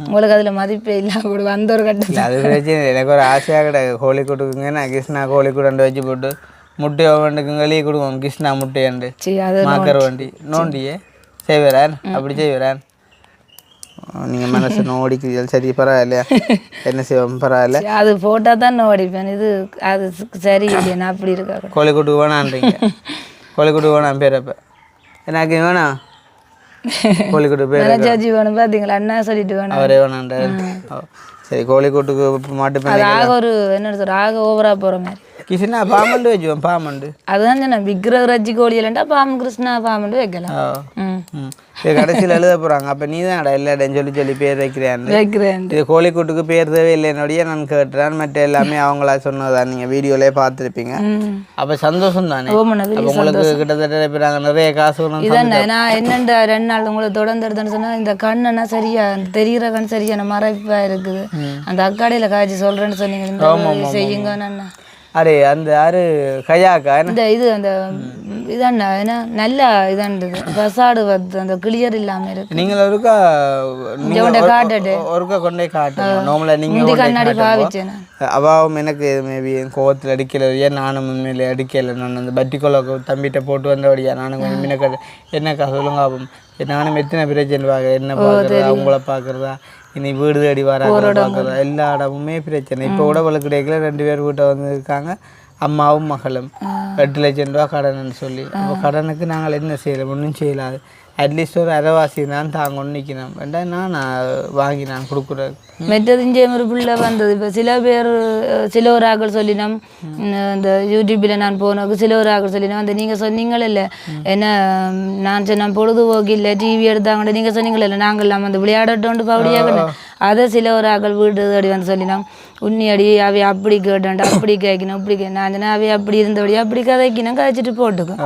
உங்களுக்கு அதில் மதிப்பே இல்லை கூட வந்த ஒரு கட்டத்தில். அது பிரச்சனை எனக்கு ஒரு ஆசையாக கிடையாது. கோழிக்கூட்டுக்குங்க நான் கிருஷ்ணா கோழிக்கூடாண்டு வச்சு போட்டு முட்டை வண்டுக்குங்க லீ கொடுவோம். கிருஷ்ணா முட்டையாண்டு மாக்கர் வண்டி நோண்டியே செய்வேன் அப்படி செய்வேன். நீங்கள் மனசு நோடிக்கிறீர்கள் சரி பரவாயில்லையா என்ன செய்வோம் பரவாயில்ல அது போட்டால் தான் நோடிப்பேன் இது அது சரி இல்லையா அப்படி இருக்கா கோழிக்கூட்டுக்கு வேணான்றீங்க கோழிக்கூட்டுக்கு வேணாம் பேரப்ப எனக்கு வேணாம் கோழிக்கூட்டு பேர் சாச்சி வேணும் பார்த்தீங்களா அண்ணா சொல்லிட்டு வேணும் அவரே வேணான்ற சரி கோழிக்கூட்டுக்கு மாட்டு அது ஆக ஒரு என்ன சொல்ற ஆக ஓவரா போற மாதிரி கிருஷ்ணா பாமண்டு வச்சுவோம் பாமண்டு அதுதான் சொன்னேன் விக்கிரக ரஜி கோழி இல்லைண்டா பாம்பு கிருஷ்ணா பாமண்டு வைக்கலாம் கடைசியில் எழுத போகிறாங்க அப்போ நீ தான் இல்லை இடன்னு சொல்லி பேர் வைக்கிறேன் வைக்கிறேன் இது கோழிக்கூட்டுக்கு பேர் தேவை இல்லைன்னொடைய நான் கேட்டுறேன் மற்ற எல்லாமே அவங்களா சொன்னதான் நீங்கள் வீடியோலேயே பார்த்துருப்பீங்க அப்போ சந்தோஷம் தானே உங்களுக்கு கிட்டத்தட்ட இப்போ நாங்கள் நிறைய காசு இதான் நான் என்னென்ன 2 நாள் உங்களை தொடர்ந்து எடுத்தேன்னு சொன்னால் இந்த கண்ணென்னா சரியா தெரிகிற கண் சரியான மறைப்பாக இருக்குது அந்த அக்காடையில் காய்ச்சி சொல்கிறேன்னு சொன்னீங்க செய்யுங்க அண்ணா அரே அந்த யாரு கயாக்கா இந்த இது அந்த இதாண்டா ஏன்னா நல்லா இதாண்டது பசாடு வந்து அந்த கிளியர் இல்லாமல் இருக்கு நீங்கள் ஒருக்கா ஒருக்கா கொண்டே காட்டுங்க நார்மலாக நீங்கள் கண்ணாடி பாவிச்சேன் அவாவும் எனக்கு மேபி என் கோவத்தில் அடிக்கல ஏன் நானும் உண்மையிலே அடிக்கலை நான் அந்த பட்டிக்குள்ள தம்பிகிட்ட போட்டு வந்தபடியா நானும் கொஞ்சம் மினக்க என்னக்கா சொல்லுங்க ஆகும் நானும் எத்தனை பிரச்சனை பார்க்குறேன் என்ன பார்க்குறதா அவங்கள பார்க்குறதா இனி வீடு தேடி வராங்க எல்லா இடமுமே பிரச்சனை இப்போ உடவுக்கு கிடைக்கல 2 பேர் வீட்டை வந்து இருக்காங்க அம்மாவும் மகளும் 8 லட்சம் ரூபா கடன்னு சொல்லி அப்போ கடனுக்கு நாங்கள் என்ன செய்யலாம் ஒன்றும் செய்யலாது அட்லீஸ்ட் ஒரு அரைவாசி தான் தாங்கன்னு நிற்கணும் வேண்டாம் நான் வாங்கி நான் கொடுக்குறேன் மெட்டது இங்கே ஒரு பிள்ளை வந்தது இப்போ சில பேர் சில ஒரு ஆக்கள் சொல்லினோம் இந்த யூடியூப்பில் நான் போனதுக்கு சில ஒரு ஆக்கள் சொல்லினோம் அந்த நீங்கள் சொன்னீங்களே இல்லை என்ன நான் சொன்ன பொழுதுபோக்கு இல்லை டிவி எடுத்தாங்க நீங்கள் சொன்னீங்களே இல்லை நாங்கள் இல்லாமல் அந்த விளையாடட்டோண்டு பவுடியாக அதை சில ஒரு ஆக்கள் வீடு அடி வந்து சொல்லினோம் உன்னி அடி அவை அப்படி கேட்டான்டா அப்படி கேட்கணும் இப்படி நான் சொன்னேன் அவை அப்படி இருந்தபடி அப்படி கதைக்கணும் கதைச்சிட்டு போட்டுக்கும்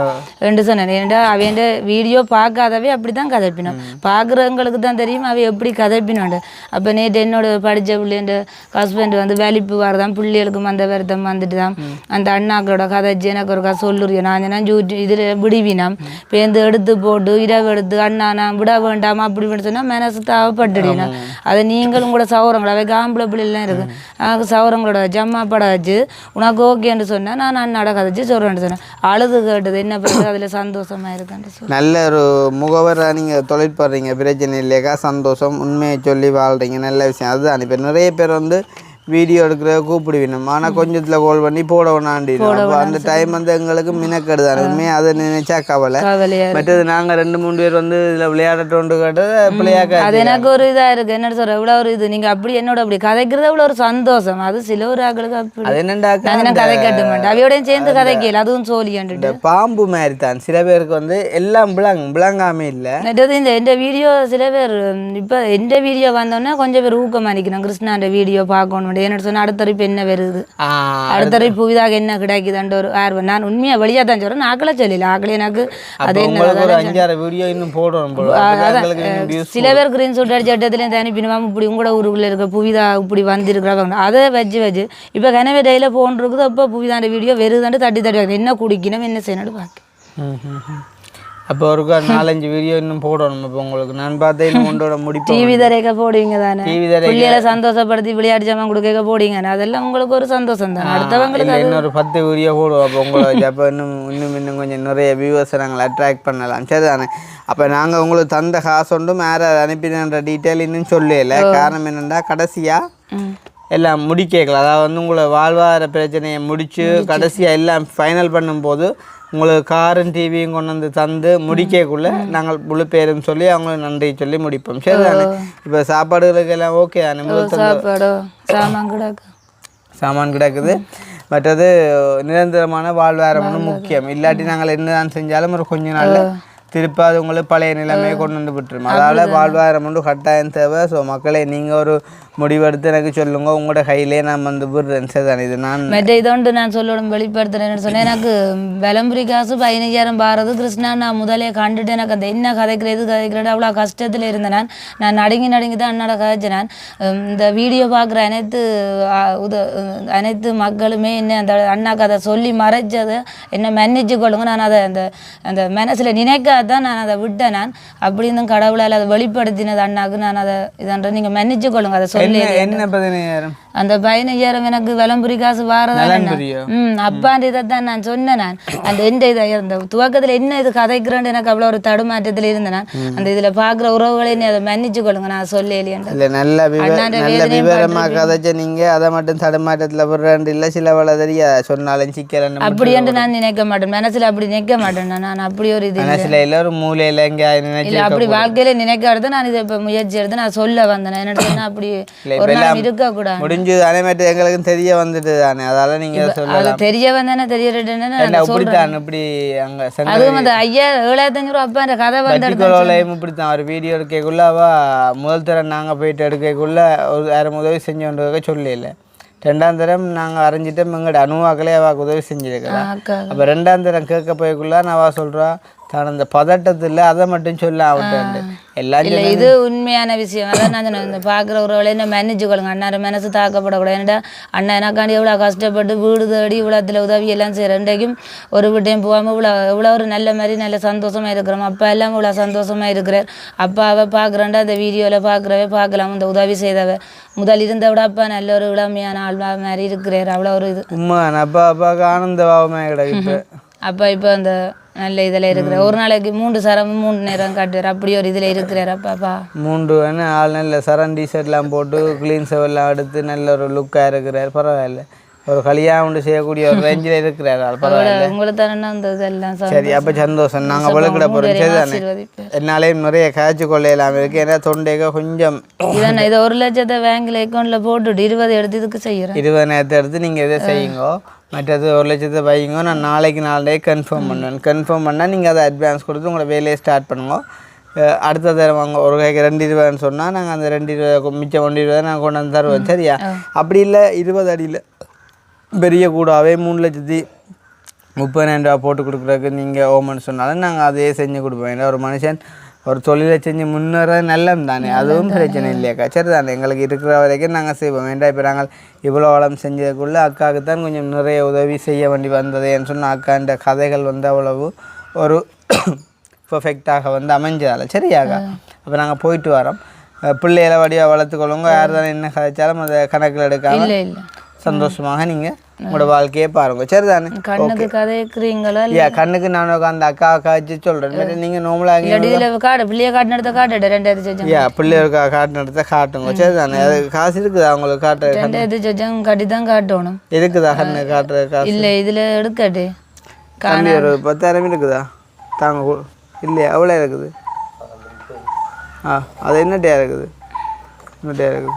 ரெண்டு சொன்னேன் ஏன்டா அவையன் வீடியோ பார்க்காதவே அப்படி தான் கதைப்பினோம் பார்க்குறவங்களுக்கு தான் தெரியும் அவை எப்படி கதைப்பினோண்டு அப்போ நேற்று என்னோட படித்த பிள்ளைன்ற ஹஸ்பண்ட் வந்து வேலைப்பு வரதான் பிள்ளைகளுக்கு அந்த வருத்தம் வந்துட்டு தான் அந்த அண்ணாக்களோட கதைச்சு எனக்கு ஒரு சொல்லுறியோ நான் இதில் விடுவினாம் பேருந்து எடுத்து போட்டு இரவு எடுத்து அண்ணா நான் விட வேண்டாமா அப்படி இப்படி சொன்னால் மனசு தாவப்பட்டுடினா அதை நீங்களும் கூட சௌரங்கள் அவை ஆம்பளை பிள்ளைலாம் இருக்குது சௌரங்களோட ஜம்மா படம் வச்சு உனக்கு ஓகேன்னு சொன்னால் நான் அண்ணாட கதைச்சு சொல்கிறேன்னு சொன்னேன் அழுது கேட்டது என்ன பண்ணுறது அதில் சந்தோஷமாக இருக்குன்னு சொல்லி நல்ல ஒரு முகவராக நீங்கள் தொழிற்படுறீங்க பிரச்சனை இல்லையா சந்தோஷம் உண்மையை சொல்லி வாழ்கிறீங்க நல்ல விஷயம் அதுதான் இப்போ நிறைய பேர் வந்து வீடியோ எடுக்கிற கூப்பிடுவினோம் ஆனால் கொஞ்சத்தில் கால் பண்ணி போட வேணாண்டினோம் அப்போ அந்த டைம் வந்து எங்களுக்கு மினக்கெடு தான் உண்மையாக அதை நினைச்சா கவலை மற்றது நாங்கள் 2-3 பேர் வந்து இதில் விளையாடட்டோண்டு கேட்டது பிள்ளையாக்க அது எனக்கு ஒரு இதாக இருக்குது என்ன சொல்கிற எவ்வளோ ஒரு இது நீங்கள் அப்படி என்னோட அப்படி கதைக்கிறது எவ்வளோ ஒரு சந்தோஷம் அது சில ஒரு ஆக்களுக்கு அப்படி அது என்னண்டா கதை கட்ட மாட்டேன் அவையோடையும் சேர்ந்து கதைக்கல அதுவும் சோழியாண்டு பாம்பு மாதிரி தான் சில பேருக்கு வந்து எல்லாம் விளங்காமே இல்லை நெட்டது இந்த வீடியோ சில பேர் இப்போ எந்த வீடியோ வந்தோடனே கொஞ்சம் பேர் ஊக்கமாக நிற்கணும் கிருஷ்ணாண்ட வீடியோ பார்க்கணும் என்ன சொன்னால் அடுத்தறிப்பு என்ன வருது அடுத்தறிப்பு இதாக என்ன கிடைக்குதுன்ற ஒரு ஆர்வம் நான் உண்மையாக வெளியாக தான் சொல்கிறேன் ஆக்களை சொல்லல ஆக்களே எனக்கு அது என்ன வீடியோ இன்னும் போடுறோம் சில பேர் கிரீன் சூட் அடிச்ச இடத்துலேயும் அனுப்பிடுவாங்க இப்படி உங்களோட ஊருக்குள்ள இருக்க புவிதா இப்படி வந்திருக்கிறாங்க அதை வச்சு இப்போ கனவே டெய்லியில் ஃபோன் இருக்குது அப்போ புவிதாண்ட வீடியோ வருதாண்டு தட்டி என்ன குடிக்கணும் என்ன செய்யணும்னு பார்க்க அப்போ ஒரு 4-5 வீடியோ இன்னும் போடணும் இப்போ உங்களுக்கு நான் பார்த்தேன் உங்களோட முடிப்பு டிவி தரைக்க போடுவீங்க தானே பிள்ளைகளை சந்தோஷப்படுத்தி விளையாட்டு ஜாமான் கொடுக்க போடுங்க அதெல்லாம் உங்களுக்கு ஒரு சந்தோஷம் தான் அடுத்தவங்களுக்கு இன்னொரு 10 வீடியோ போடுவோம் அப்போ உங்களுக்கு அப்போ இன்னும் கொஞ்சம் நிறைய வியூவர்ஸை நாங்கள் அட்ராக்ட் பண்ணலாம் சரி தானே அப்போ நாங்கள் உங்களுக்கு தந்த காசு ஒன்றும் வேறு அனுப்பினன்ற டீட்டெயில் இன்னும் சொல்லல காரணம் என்னென்னா கடைசியாக எல்லாம் முடிக்கலாம் அதாவது வந்து உங்களை வாழ்வாதார பிரச்சனையை முடித்து கடைசியாக எல்லாம் ஃபைனல் பண்ணும்போது உங்களுக்கு காரும் டிவியும் கொண்டு வந்து தந்து முடிக்கக்குள்ளே நாங்கள் முழு பேரும் சொல்லி அவங்களுக்கு நன்றி சொல்லி முடிப்போம் சரி தானே இப்போ சாப்பாடுகளுக்கு எல்லாம் ஓகே தானே சாமான் கிடக்குது மற்றது நிரந்தரமான வாழ்வாதாரம் முக்கியம் இல்லாட்டி நாங்கள் என்னதான் செஞ்சாலும் ஒரு கொஞ்ச நாளில் திருப்பி அது உங்களுக்கு பழைய நிலைமையை கொண்டு வந்து விட்டுரும் அதனால் வாழ்வாதாரம் ஒன்று கட்டாயம் தேவை ஸோ மக்களே நீங்கள் ஒரு முடிவெடுத்து எனக்கு சொல்லுங்க உங்களோட கையிலே நான் வந்து விடுறேன் சரிதான் இது நான் இதோண்டு நான் சொல்லணும் வெளிப்படுத்துறேன்னு சொன்னேன் எனக்கு விளம்பரி காசு 15,000 பாரது கிருஷ்ணா நான் முதலே கண்டுட்டு எனக்கு அந்த என்ன கதைக்கிறது அவ்வளோ கஷ்டத்தில் இருந்தேன் நான் நடுங்கி தான் அண்ணாட கதைச்சேன் நான் இந்த வீடியோ பார்க்குற அனைத்து மக்களுமே என்ன அந்த அண்ணா கதை சொல்லி மறைச்சதை என்ன மன்னிச்சு கொள்ளுங்க நான் அதை அந்த மனசில் நினைக்க தான் நான் அதை விட்டேன். நான் அப்படி இருந்தும் கடவுளால் அதை வெளிப்படுத்தினது அண்ணாக்கு நான் அதை இதன்ற நீங்கள் மன்னிச்சு கொள்ளுங்க. அதை சொல்லி என்ன 15,000 அந்த 15,000 எனக்கு விளம்புரி காசு வாரதான். அப்பாண்ட இதைத்தான் நான் சொன்னேன். நான் அந்த எந்த இதை இந்த துவக்கத்தில் என்ன இது கதைக்கிறேன்னு எனக்கு அவ்வளோ ஒரு தடுமாற்றத்தில் இருந்தேன். நான் அந்த இதில் பார்க்குற உறவுகளை நீ அதை மன்னிச்சு கொள்ளுங்க. நான் சொல்லலையேன் நல்ல விவரமா கதைச்ச நீங்க அதை மட்டும் தடுமாற்றத்தில் விடுறேன் இல்லை சில வேலை தெரியாது சொன்னாலும் சிக்கல் அப்படின்ட்டு நான் நினைக்க மாட்டேன். மனசுல அப்படி நினைக்க மாட்டேன். நான் அப்படி ஒரு இது மனசுல எல்லாரும் மூலையில இல்லை அப்படி வாழ்க்கையில நினைக்கிறது. நான் இதை இப்போ முயற்சி எடுத்து நான் சொல்ல வந்தேன். என்ன அப்படி ஒரு நாள் இருக்கக்கூடாது. அதேமாதிரி எங்களுக்கு தெரிய வந்துட்டு தானே அதால நீங்க சொல்லலாம். தெரிய வந்தானே தெரியறேன்னு இப்படித்தான் இப்படி அங்க அதுவும் அந்த 7,500 அப்பா அந்த கதை வந்து இப்படித்தான் ஒரு வீடியோ எடுக்கக்குள்ள அவ முதல் தரம் நாங்க போயிட்டு எடுக்கக்குள்ள ஒரு யாரும் உதவி செஞ்சு கொண்டு சொல்லல. 2ஆம் தரம் நாங்கள் அரைஞ்சிட்டோம் எங்களோட அணுவாக்களே அவளுக்கு உதவி செஞ்சிருக்கிறா. அப்போ 2ஆம் தரம் கேட்க போய்க்குள்ள நான் அவள் சொல்கிறா தான் அந்த பதட்டத்தில் அதை மட்டும் சொல்ல ஆகட்டு எல்லாரும். இது உண்மையான விஷயம். அதான் நான் சொன்னேன், இந்த பார்க்குற உறவுகளை என்ன மன்னிச்சு கொள்ளுங்க. அண்ணா மனசு தாக்கப்படக்கூடாது. ஏன்டா அண்ணா எனக்காண்டி எவ்வளோ கஷ்டப்பட்டு வீடு தேடி இவ்வளோத்தில் உதவி எல்லாம் செய்கிறேன். இன்றைக்கும் ஒரு வீட்டையும் போகாமல் இவ்வளோ ஒரு நல்ல மாதிரி நல்ல சந்தோஷமாக இருக்கிறோம். அப்பா எல்லாம் இவ்வளோ சந்தோஷமாக இருக்கிறார். அப்பாவை பார்க்குறேன்டா அந்த வீடியோவில் பார்க்கலாம் இந்த உதவி செய்தவ முதல் இருந்த விட அப்பா நல்ல ஒரு இளமையான ஆள் மாதிரி இருக்கிறார். அவ்வளோ ஒரு இது அப்பா அப்பாவுக்கு ஆனந்தமாக கிடையாது. அப்பா இப்போ அந்த நல்ல இதில் இருக்கிறார். ஒரு நாளைக்கு 3 சரம் 3 நேரம் காட்டுறார். அப்படி ஒரு இதில் இருக்கிறார் அப்பாப்பா. 3 ஆள் நல்ல சரம் டிஷர்ட்லாம் போட்டு க்ளீன் செவெல்லாம் எடுத்து நல்ல ஒரு லுக்காக இருக்கிறார். பரவாயில்ல, ஒரு கல்யாணம் உண்டு செய்யக்கூடிய ஒரு ரேஞ்சில் இருக்கிறார். பரவாயில்ல, உங்களுக்கு தானே அந்த இதெல்லாம் சரி. அப்போ சந்தோஷம். நாங்கள் விளக்கிட போகிறோம். சரி தானே, என்னாலேயும் நிறைய காய்ச்சி கொள்ளையெல்லாம் இருக்குது. ஏன்னா தொண்டைக்கு கொஞ்சம் இதானே இதை 1 லட்சத்தை பேங்கில் அக்கௌண்ட்டில் போட்டுட்டு 20 எடுத்து இதுக்கு செய்கிறேன். 20,000 எடுத்து நீங்கள் இதை செய்யுங்கோ. மற்றது 1 லட்சத்தை வைங்க. நான் நாளைக்கு 4 டே கன்ஃபார்ம் பண்ணுவேன். கன்ஃபார்ம் பண்ணால் நீங்கள் அதை அட்வான்ஸ் கொடுத்து உங்களோட வேலையை ஸ்டார்ட் பண்ணுங்க. அடுத்த தடவை வாங்க ஒரு கைக்கு 2,20,000 சொன்னால் நாங்கள் அந்த 2,20,000 மிச்சம் 1,20,000 நாங்கள் கொண்டு வந்து தருவோம். சரியா? அப்படி இல்லை 20 அடியில் பெரிய கூடாவே 3,30,000 ரூபா போட்டு கொடுக்குறதுக்கு நீங்கள் ஓமன்னு சொன்னாலும் நாங்கள் அதையே செஞ்சு கொடுப்போம். ஏன்னா ஒரு மனுஷன் ஒரு தொழிலை செஞ்சு முன்னேற நல்லம் தானே, அதுவும் பிரச்சனை இல்லையாக்கா. சரி தானே, எங்களுக்கு இருக்கிற வரைக்கும் நாங்கள் செய்வோம். வேண்டாம் இப்போ நாங்கள் இவ்வளோ வளம் செஞ்சதுக்குள்ளே அக்காவுக்கு தான் கொஞ்சம் நிறைய உதவி செய்ய வேண்டி வந்ததுன்னு சொன்னால் அக்காண்ட கதைகள் வந்து அவ்வளவு ஒரு பர்ஃபெக்டாக வந்து அமைஞ்சதால். சரியாக்கா? அப்போ நாங்கள் போயிட்டு வரோம். பிள்ளைகளை வடியாக வளர்த்துக்கொள்ளுங்க. யார் தானே என்ன கதைச்சாலும் அதை கணக்கில் எடுக்காமல் சந்தோஷமாக நீங்கள் உங்களோட வாழ்க்கையே பாருங்க. சரி தானே? கண்ணுக்கு கதைக்கிறீங்களா? இல்லையா, கண்ணுக்கு நான் அந்த அக்கா காய்ச்சி சொல்கிறேன். நீங்கள் நோம்பலாக காடு பிள்ளைய காட்டு நடத்த காட்டு 2,000 பிள்ளைய காட்டு நடத்த காட்டுங்க. சரி தானே? அது காசு இருக்குதா உங்களுக்கு காட்டுற? 2,000 கட்டி தான் காட்டணும். இருக்குதா கண்ணு காட்டுற காசு? இல்லை இதில் எடுக்கட்டு ஒரு 10,000 இருக்குதா தாங்க? இல்லையா, எவ்வளோ இருக்குது? அது என்னட்டையா இருக்குது? என்னட்டையா இருக்குது?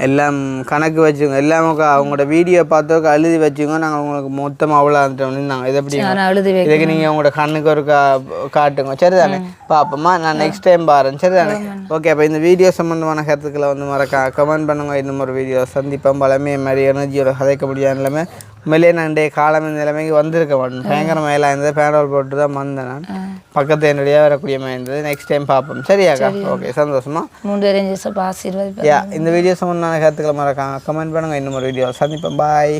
எல்லாம் கணக்கு வச்சுங்க. எல்லாமே அவங்களோட வீடியோ பார்த்தோக்க எழுதி வச்சுங்க. நாங்கள் உங்களுக்கு மொத்தமாக அவ்வளோ இருந்தாங்க. இது எப்படி இதுக்கு நீங்கள் உங்களோட கண்ணுக்கு ஒரு காட்டுங்க. சரி தானே? பார்ப்போம்மா, நான் நெக்ஸ்ட் டைம் பாருங்க. சரி தானே? ஓகே. அப்போ இந்த வீடியோ சம்மந்தமான கருத்துக்களை வந்து கமெண்ட் பண்ணுங்க. இன்னும் ஒரு வீடியோ சந்திப்போம். பலமே மாதிரி எனர்ஜியோட கதைக்க முடியாது நிலைமை உண்மையிலே நான் இன்றைய காலம் இந்த நிலைமைக்கு வந்திருக்க மாட்டேன். பயங்கரமாக எல்லாம் இருந்தது. பேட்ரோல் போட்டு தான் வந்தேன். நான் பக்கத்து என்னுடைய வரக்கூடிய மாதிரி இருந்தது. நெக்ஸ்ட் டைம் பார்ப்போம். சரியாக்கா? ஓகே, சந்தோஷமா. இந்த வீடியோ சம்மந்தமான கருத்துக்களை மறக்காம கமெண்ட் பண்ணுங்கள். இன்னும் ஒரு வீடியோ சந்திப்போம். பாய்.